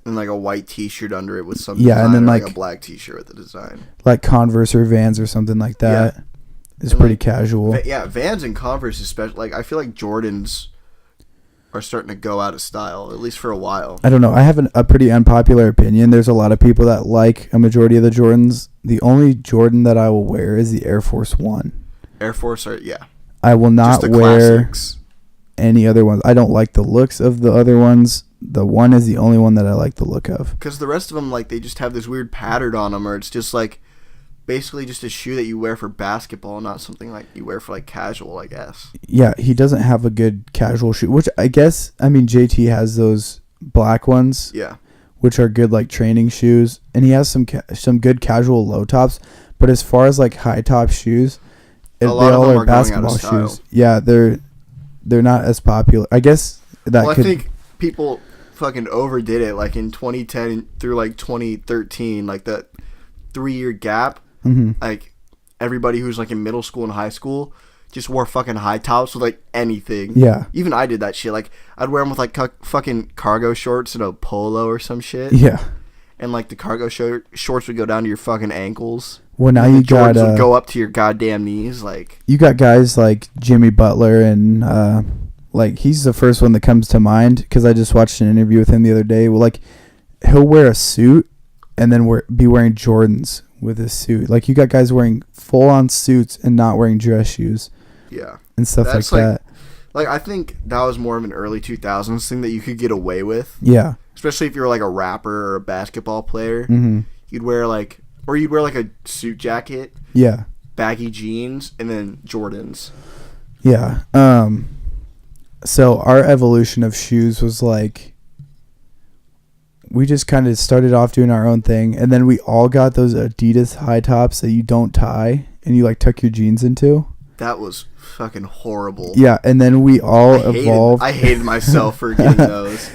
And like a white t-shirt under it with some design, and then like a black t-shirt with the design. Like Converse or Vans or something like that. Yeah. It's pretty like, casual. Vans and Converse especially. Like I feel like Jordans are starting to go out of style, at least for a while. I don't know. I have a pretty unpopular opinion. There's a lot of people that like a majority of the Jordans. The only Jordan that I will wear is the Air Force One. Air Force are, yeah. I will not wear any other ones. I don't like the looks of the other ones. The one is the only one that I like the look of. Because the rest of them, like, they just have this weird pattern on them, or it's just, like, basically just a shoe that you wear for basketball, not something, like, you wear for, like, casual, I guess. Yeah, he doesn't have a good casual shoe, which I guess, I mean, JT has those black ones. Yeah. Which are good, like, training shoes. And he has some good casual low tops. But as far as, like, high top shoes, they all are basketball shoes. Yeah, they're not as popular. I guess that I think people fucking overdid it, like in 2010 through like 2013, like that 3-year gap. Mm-hmm. Like everybody who's like in middle school and high school just wore fucking high tops with like anything. Yeah. Even I did that shit. Like I'd wear them with like fucking cargo shorts and a polo or some shit. Yeah. And like the cargo shorts would go down to your fucking ankles. Well, now you got would go up to your goddamn knees. Like you got guys like Jimmy Butler and like he's the first one that comes to mind because I just watched an interview with him the other day. Well, like he'll wear a suit and then be wearing Jordans with his suit. Like you got guys wearing full on suits and not wearing dress shoes. Yeah. And stuff like that. Like I think that was more of an early 2000s thing that you could get away with. Yeah. Especially if you were like a rapper or a basketball player. Mm-hmm. You'd wear like a suit jacket. Yeah. Baggy jeans and then Jordans. Yeah. So our evolution of shoes was like we just kind of started off doing our own thing and then we all got those Adidas high tops that you don't tie and you like tuck your jeans into. That was fucking horrible. Yeah, and then we all evolved. I hated myself for getting those.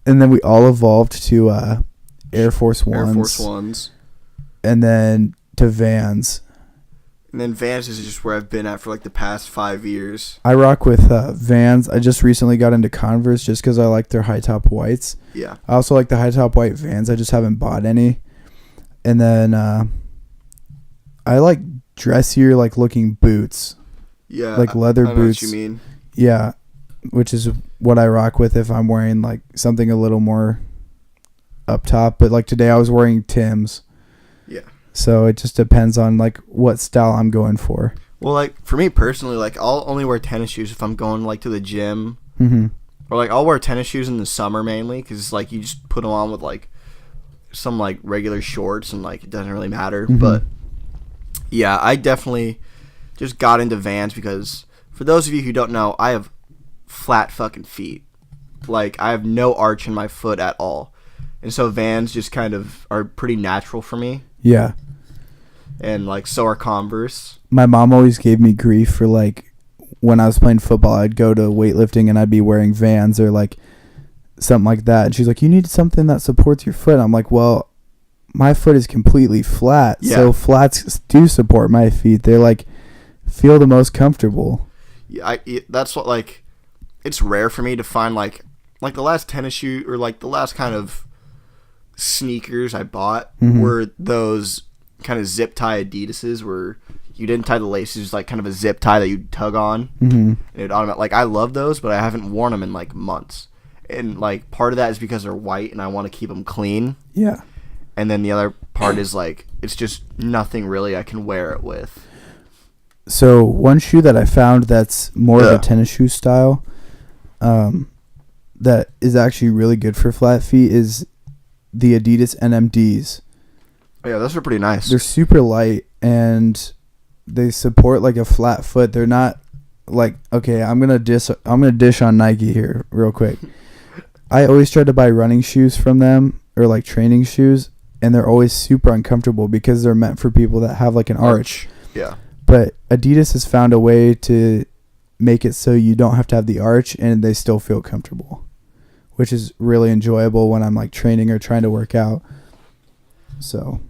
And then we all evolved to Air Force Ones. Air Force Ones. And then to Vans. And then Vans is just where I've been at for like the past 5 years. I rock with Vans. I just recently got into Converse just because I like their high top whites. Yeah. I also like the high top white Vans. I just haven't bought any. And then I like dressier like looking boots. Yeah. Like leather I know boots. What you mean. Yeah. Which is what I rock with if I'm wearing like something a little more up top. But like today I was wearing Tim's. Yeah. So it just depends on like what style I'm going for. Well, like for me personally, like I'll only wear tennis shoes if I'm going like to the gym. Mm-hmm. Or like I'll wear tennis shoes in the summer mainly because like you just put them on with like some like regular shorts and like it doesn't really matter. Mm-hmm. But yeah, I definitely just got into Vans because for those of you who don't know, I have flat fucking feet. Like I have no arch in my foot at all. And so Vans just kind of are pretty natural for me. Yeah. And like so are Converse. My mom always gave me grief for like when I was playing football, I'd go to weightlifting and I'd be wearing Vans or like something like that. And she's like, you need something that supports your foot. I'm like, well, my foot is completely flat. Yeah. So flats do support my feet. They're like feel the most comfortable. Yeah, that's what like it's rare for me to find like the last tennis shoe or like the last kind of sneakers I bought were those kind of zip tie Adidas's where you didn't tie the laces, like kind of a zip tie that you tug on and it automatic. Like I love those, but I haven't worn them in like months, and like part of that is because they're white and I want to keep them clean. Yeah. and then the other part is like it's just nothing really I can wear it with. So one shoe that I found that's more of a tennis shoe style, that is actually really good for flat feet is the Adidas NMDs. Oh, yeah, those are pretty nice. They're super light and they support like a flat foot. They're not like, okay, I'm gonna dish on Nike here real quick. I always try to buy running shoes from them or like training shoes, and they're always super uncomfortable because they're meant for people that have like an arch. Yeah. But Adidas has found a way to make it so you don't have to have the arch and they still feel comfortable, which is really enjoyable when I'm like training or trying to work out. So.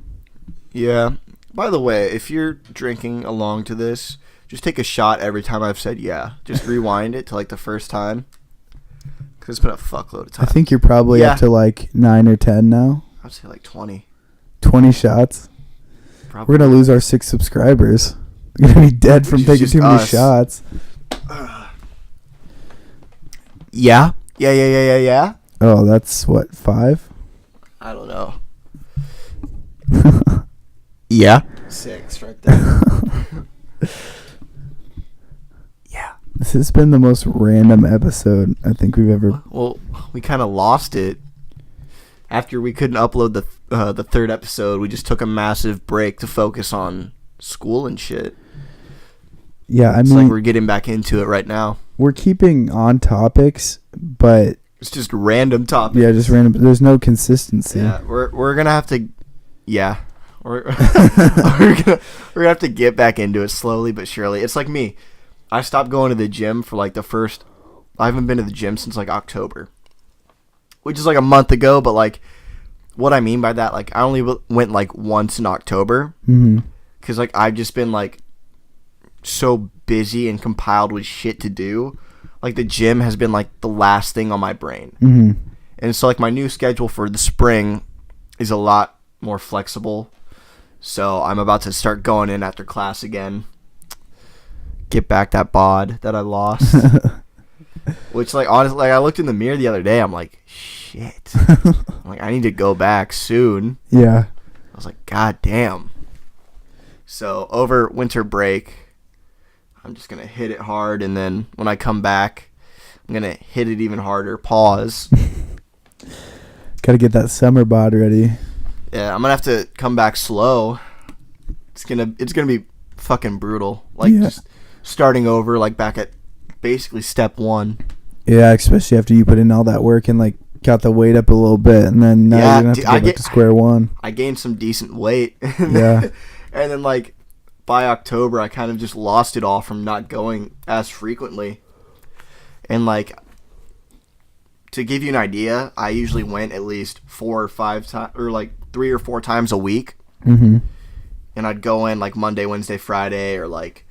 Yeah. By the way, if you're drinking along to this, just take a shot every time I've said yeah. Just rewind it to like the first time. Because it's been a fuckload of time. I think you're probably up to like 9 or 10 now. I'd say like 20. 20 shots? Probably. We're going to lose our 6 subscribers. We're going to be dead from taking too many shots. Yeah. Yeah. Oh, that's what, 5? I don't know. Yeah. 6 right there. Yeah. This has been the most random episode I think we've ever... Well, we kind of lost it. After we couldn't upload the third episode, we just took a massive break to focus on school and shit. Yeah, I it's mean... like we're getting back into it right now. We're keeping on topips, but... It's just random topics. Yeah, just random. There's no consistency. Yeah, we're going to have to... Yeah. We're gonna have to get back into it slowly but surely. It's like me. I stopped going to the gym for like I haven't been to the gym since like October, which is like a month ago. But like, what I mean by that, like I only went like once in October, because like I've just been like so busy and compiled with shit to do. Like the gym has been like the last thing on my brain, and so like my new schedule for the spring is a lot more flexible. So I'm about to start going in after class again. Get back that bod that I lost. Which, like, honestly, like, I looked in the mirror the other day. I'm like, shit. I'm like, I need to go back soon. Yeah. I was like, God damn. So over winter break, I'm just going to hit it hard. And then when I come back, I'm going to hit it even harder. Pause. Got to get that summer bod ready. Yeah, I'm gonna have to come back slow. It's gonna be fucking brutal. Like just starting over, like back at basically step 1. Yeah, especially after you put in all that work and like got the weight up a little bit, and then now you're gonna have to go back to square one. I gained some decent weight. Yeah. And then like by October, I kind of just lost it all from not going as frequently. And like, to give you an idea, I usually went at least 4 or 5 times, or like 3 or 4 times a week. And I'd go in like Monday, Wednesday, Friday, or like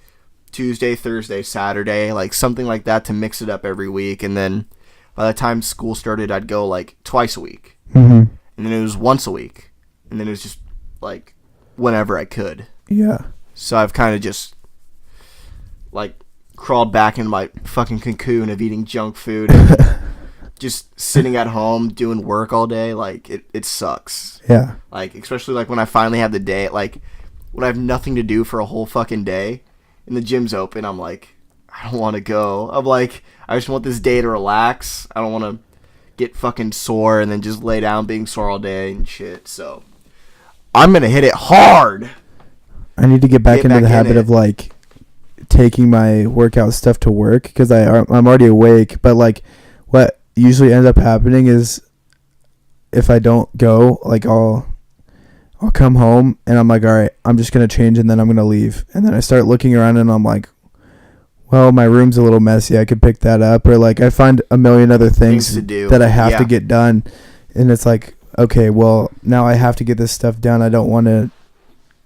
Tuesday, Thursday, Saturday, like something like that to mix it up every week. And then by the time school started, I'd go like twice a week. And then it was once a week. And then it was just like whenever I could. Yeah. So I've kind of just like crawled back into my fucking cocoon of eating junk food. Just sitting at home doing work all day, like it sucks. Yeah. Like especially like when I finally have the day, like when I have nothing to do for a whole fucking day and the gym's open, I'm like, I don't want to go. I'm like, I just want this day to relax. I don't want to get fucking sore and then just lay down being sore all day and shit. So I'm gonna hit it hard. I need to get back into the habit of like taking my workout stuff to work because I'm already awake, but like what usually ends up happening is if I don't go, like I'll come home and I'm like, all right, I'm just gonna change and then I'm gonna leave, and then I start looking around and I'm like, well, my room's a little messy, I could pick that up, or like I find a million other things to do that I have to get done, and it's like, okay, well now I have to get this stuff done. I don't want to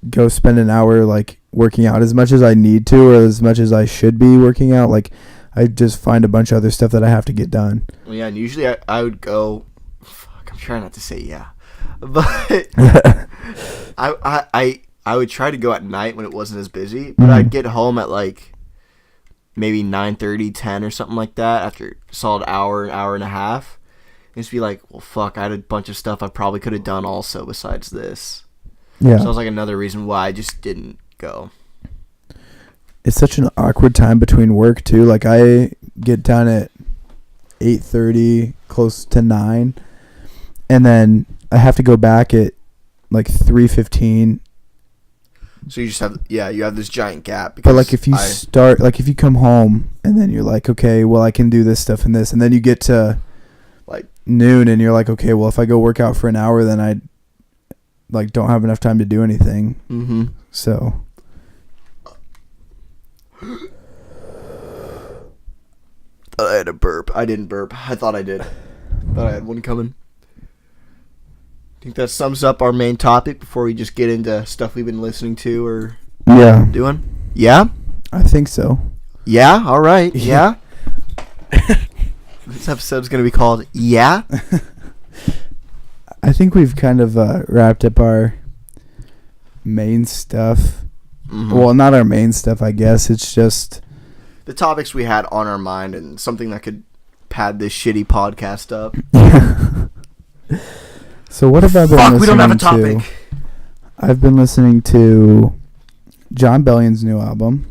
go spend an hour like working out as much as I need to or as much as I should be working out. Like I just find a bunch of other stuff that I have to get done. Well, yeah, and usually I would go. Fuck, I'm trying not to say yeah, but I would try to go at night when it wasn't as busy. But I'd get home at like maybe 9:30, 10 or something like that after a solid hour and a half, just be like, well, fuck, I had a bunch of stuff I probably could have done also besides this. Yeah. So it was like another reason why I just didn't go. It's such an awkward time between work too. Like I get done at 8:30, close to 9, and then I have to go back at like 3:15. So you just have, you have this giant gap. But like if you if you come home and then you're like, okay, well I can do this stuff and this, and then you get to like noon and you're like, okay, well if I go work out for an hour, then I like don't have enough time to do anything. Mm-hmm. So. I had a burp. I didn't burp. I thought I did. Thought I had one coming. I think that sums up our main topic before we just get into stuff we've been listening to or doing. Yeah? I think so. Yeah? All right. Yeah? This episode's going to be called Yeah? I think we've kind of wrapped up our main stuff. Mm-hmm. Well, not our main stuff, I guess. It's just the topics we had on our mind and something that could pad this shitty podcast up. So what have I been listening to? We don't have a topic. I've been listening to John Bellion's new album.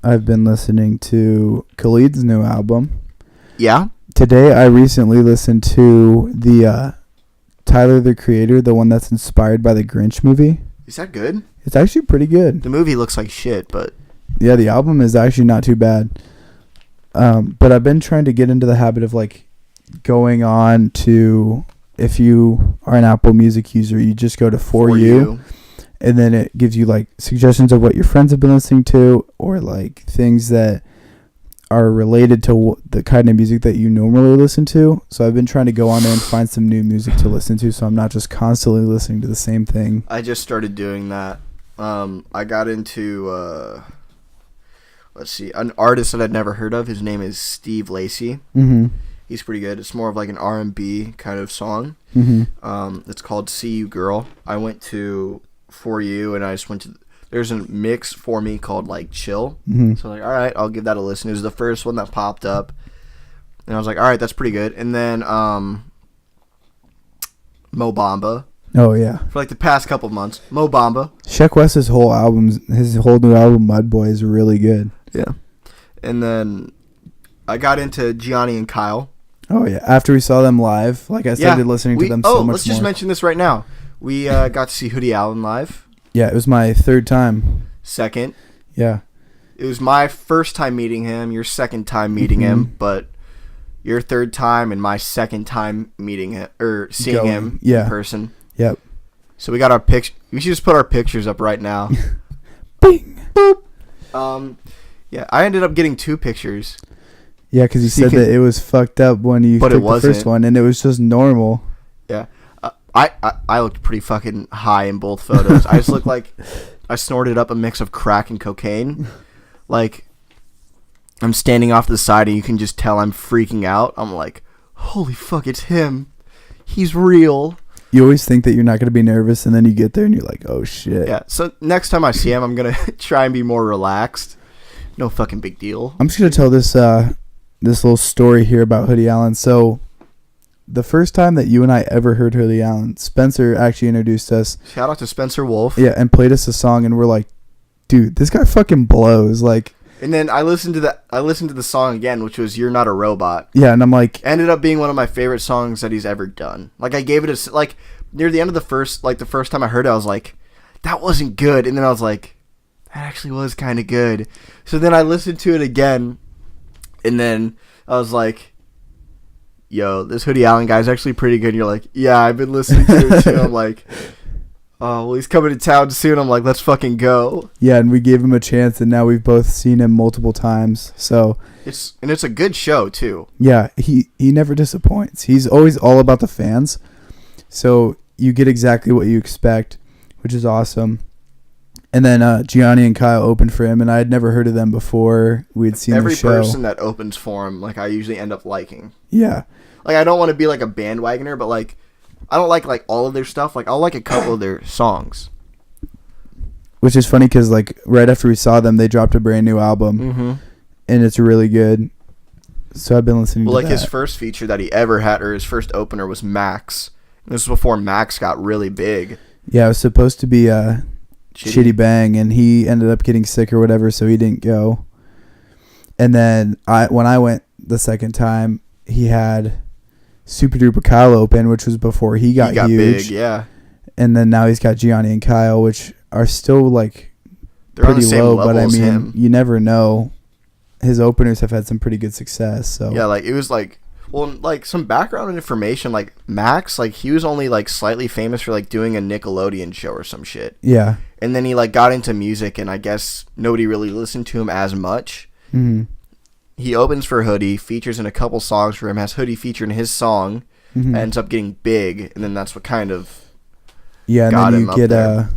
I've been listening to Khalid's new album. Yeah? Today I recently listened to the Tyler, the Creator, the one that's inspired by the Grinch movie. Is that good? It's actually pretty good. The movie looks like shit, but... Yeah, the album is actually not too bad. But I've been trying to get into the habit of, like, going on to... If you are an Apple Music user, you just go to For You. And then it gives you, like, suggestions of what your friends have been listening to or, like, things that are related to the kind of music that you normally listen to. So I've been trying to go on there and find some new music to listen to so I'm not just constantly listening to the same thing. I just started doing that. I got into, let's see, an artist that I'd never heard of. His name is Steve Lacy. Mm-hmm. He's pretty good. It's more of like an R&B kind of song. Mm-hmm. It's called See You Girl. I went to For You and I just went to... There's a mix for me called like Chill. Mm-hmm. So like, all right, I'll give that a listen. It was the first one that popped up. And I was like, all right, that's pretty good. And then Mo Bamba. Oh, yeah. For like the past couple months. Mo Bamba. Sheck West's whole new album, Mud Boy, is really good. Yeah. And then I got into Gianni and Kyle. Oh, yeah. After we saw them live, like I started listening to them so much more. Let's just mention this right now. We got to see Hoodie Allen live. Yeah, it was my third time. Second. Yeah. It was my first time meeting him, your second time meeting him, but your third time and my second time meeting him, or seeing him in person. Yep. So we got our picture. We should just put our pictures up right now. Bing. Boop. Yeah, I ended up getting 2 pictures. Yeah, because you said that it was fucked up when you took the first one, and it was just normal. Yeah. I looked pretty fucking high in both photos. I just looked like I snorted up a mix of crack and cocaine. Like, I'm standing off to the side, and you can just tell I'm freaking out. I'm like, holy fuck, it's him. He's real. You always think that you're not going to be nervous, and then you get there, and you're like, oh, shit. Yeah, so next time I see him, I'm going to try and be more relaxed. No fucking big deal. I'm just going to tell this little story here about Hoodie Allen. So, the first time that you and I ever heard Hoodie Allen, Spencer actually introduced us. Shout out to Spencer Wolf. Yeah, and played us a song, and we're like, dude, this guy fucking blows. Like, and then I listened to the song again, which was "You're Not a Robot." Yeah, and I'm like, ended up being one of my favorite songs that he's ever done. Like, I gave it like near the end of the first time I heard it, I was like, that wasn't good, and then I was like, that actually was kind of good. So then I listened to it again, and then I was like, yo, this Hoodie Allen guy's actually pretty good. And you're like, yeah, I've been listening to it too. I'm like, oh, well, he's coming to town soon. I'm like, let's fucking go. Yeah, and we gave him a chance, and now we've both seen him multiple times. So it's a good show too. Yeah, he never disappoints. He's always all about the fans. So you get exactly what you expect, which is awesome. And then Gianni and Kyle opened for him, and I had never heard of them before we had seen the show. Every person that opens for him, like, I usually end up liking. Yeah. Like, I don't want to be like a bandwagoner, but like, I don't like all of their stuff. Like, I'll like a couple of their songs. Which is funny because, like, right after we saw them, they dropped a brand new album. Mm-hmm. And it's really good. So I've been listening to like that. his first feature that he ever had, or his first opener, was Max. This was before Max got really big. Yeah, it was supposed to be Chitty Bang, and he ended up getting sick or whatever, so he didn't go. And then when I went the second time, he had Super Duper Kyle open, which was before he got huge. Big, yeah. And then now he's got Gianni and Kyle, which are still like they're pretty on the same low, level but I as mean, him. you never know. His openers have had some pretty good success. So yeah, like it was like, well, like some background information, like Max, like he was only like slightly famous for like doing a Nickelodeon show or some shit. Yeah. And then he like got into music, and I guess nobody really listened to him as much. Mm-hmm. He opens for Hoodie, features in a couple songs for him, has Hoodie featured in his song, ends up getting big, and then that's what kind of and got then him you up get there.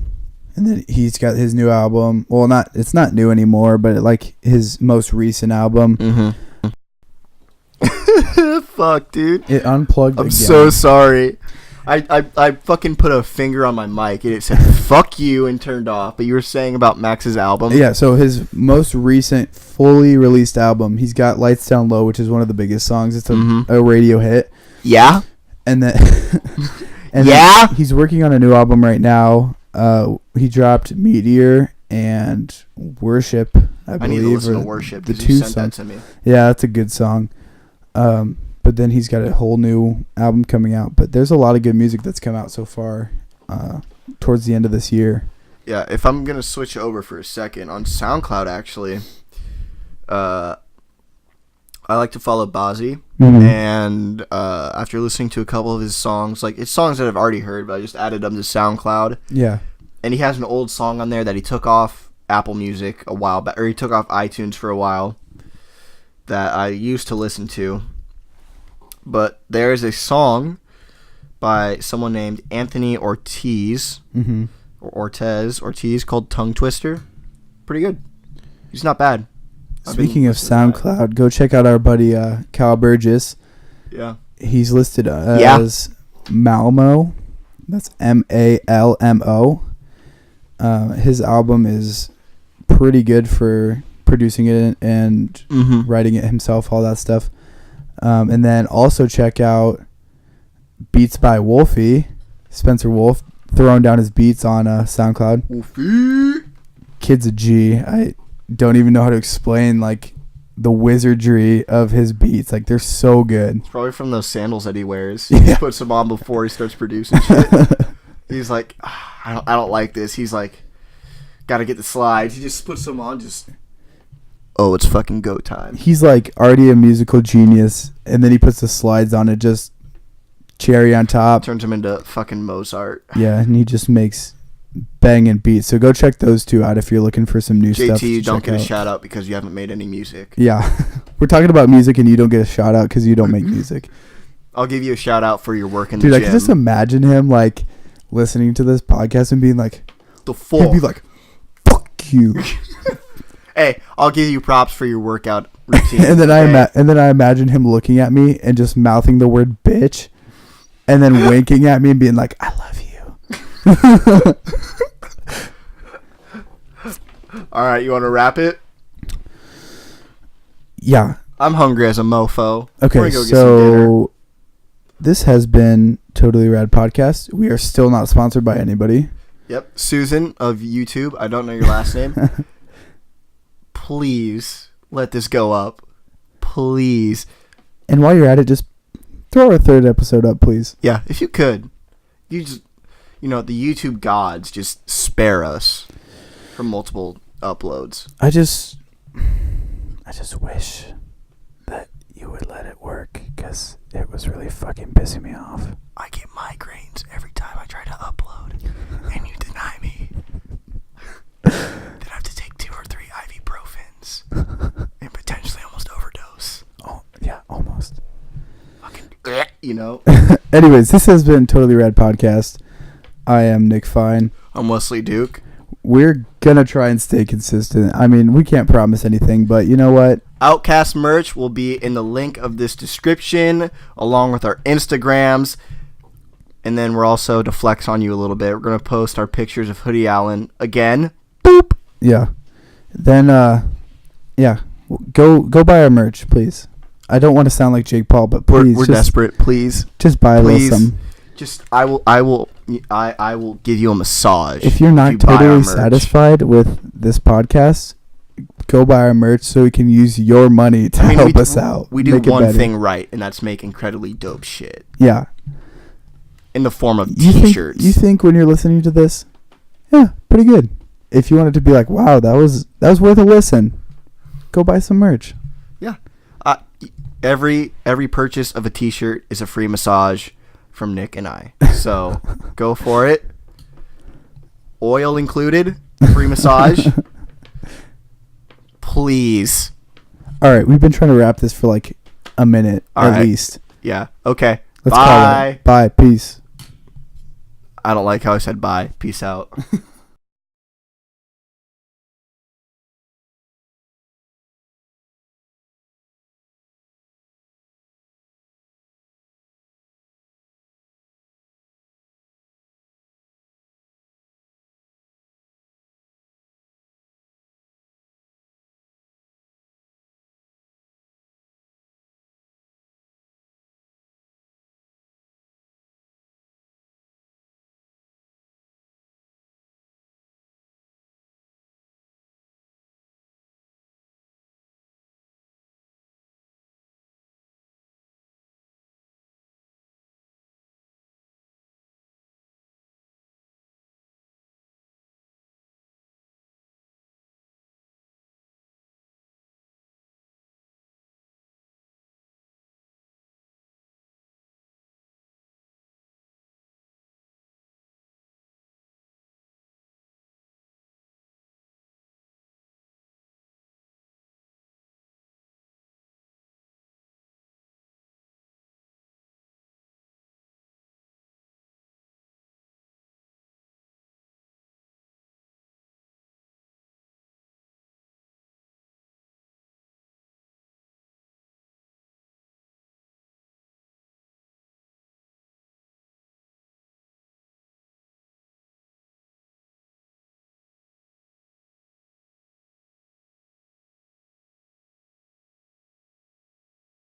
And then he's got his new album. Well, it's not new anymore, but like his most recent album. Fuck, dude. It unplugged I'm again. so sorry. I fucking put a finger on my mic and it said fuck you and turned off. But you were saying about Max's album? Yeah, so his most recent fully released album, he's got Lights Down Low, which is one of the biggest songs. It's a radio hit. Yeah. And then yeah. Then he's working on a new album right now. He dropped Meteor and Worship, I believe. I need to listen to Worship. The You two sent that songs. to me. Yeah, that's a good song. But then he's got a whole new album coming out. But there's a lot of good music that's come out so far towards the end of this year. Yeah, if I'm going to switch over for a second, on SoundCloud, actually, I like to follow Bazzi. And after listening to a couple of his songs, like it's songs that I've already heard, but I just added them to SoundCloud. Yeah. And he has an old song on there that he took off Apple Music a while back, or he took off iTunes for a while, that I used to listen to. But there is a song by someone named Anthony Ortiz, or Ortiz, called Tongue Twister. Pretty good. He's not bad. Speaking of SoundCloud, go check out our buddy Cal Burgess. Yeah. He's listed as Malmo. That's Malmo. His album is pretty good for producing it and writing it himself, all that stuff. And then also check out Beats by Wolfie, Spencer Wolf, throwing down his beats on SoundCloud. Wolfie. Kid's a G. I don't even know how to explain like the wizardry of his beats. Like they're so good. It's probably from those sandals that he wears. Yeah. He puts them on before he starts producing shit. He's like, I don't like this. He's like, gotta get the slides. He just puts them on. Oh, it's fucking go time. He's like already a musical genius, and then he puts the slides on it, just cherry on top. Turns him into fucking Mozart. Yeah, and he just makes banging beats. So go check those two out if you're looking for some new stuff. JT, you don't get out. a shout out because you haven't made any music. Yeah, we're talking about music, and you don't get a shout out because you don't make music. I'll give you a shout out for your work in Dude, the I gym. can just imagine him like listening to this podcast and being like, the he'd full. be like, "Fuck you." Hey, I'll give you props for your workout routine. and then I imagine him looking at me and just mouthing the word bitch, and then winking at me and being like, "I love you." All right, you want to wrap it? Yeah. I'm hungry as a mofo. Okay, We're gonna go get some dinner. so this has been Totally Rad Podcast. We are still not sponsored by anybody. Yep, Susan of YouTube. I don't know your last name. Please let this go up. Please. And while you're at it, just throw our third episode up, please. Yeah, if you could. The YouTube gods just spare us from multiple uploads. I just wish that you would let it work, because it was really fucking pissing me off. I get migraines every time I try to upload, and you deny me. Then I have to take 2 or 3 ibuprofens and potentially almost overdose. Oh, yeah, almost. Fucking, Anyways, this has been Totally Rad Podcast. I am Nick Fine. I'm Wesley Duke. We're gonna try and stay consistent. I mean, we can't promise anything, but you know what? Outcast merch will be in the link of this description, along with our Instagrams. And then we're also, to flex on you a little bit, we're going to post our pictures of Hoodie Allen again. Boop. Yeah. Then, yeah. Go buy our merch, please. I don't want to sound like Jake Paul, but We're please, just, desperate. Please, just buy a little something. Just I will give you a massage. If you're not if you buy our totally merch. satisfied with this podcast, go buy our merch so we can use your money to help us out. We do one thing right, and that's make incredibly dope shit. Yeah. In the form of T-shirts. You think when you're listening to this, yeah, pretty good. If you wanted to be like, wow, that was worth a listen, go buy some merch. Yeah. Every purchase of a T-shirt is a free massage from Nick and I. So go for it. Oil included, free massage. Please. All right, we've been trying to wrap this for like a minute at least. Yeah. Okay. Let's call it. Bye. Peace. I don't like how I said bye. Peace out.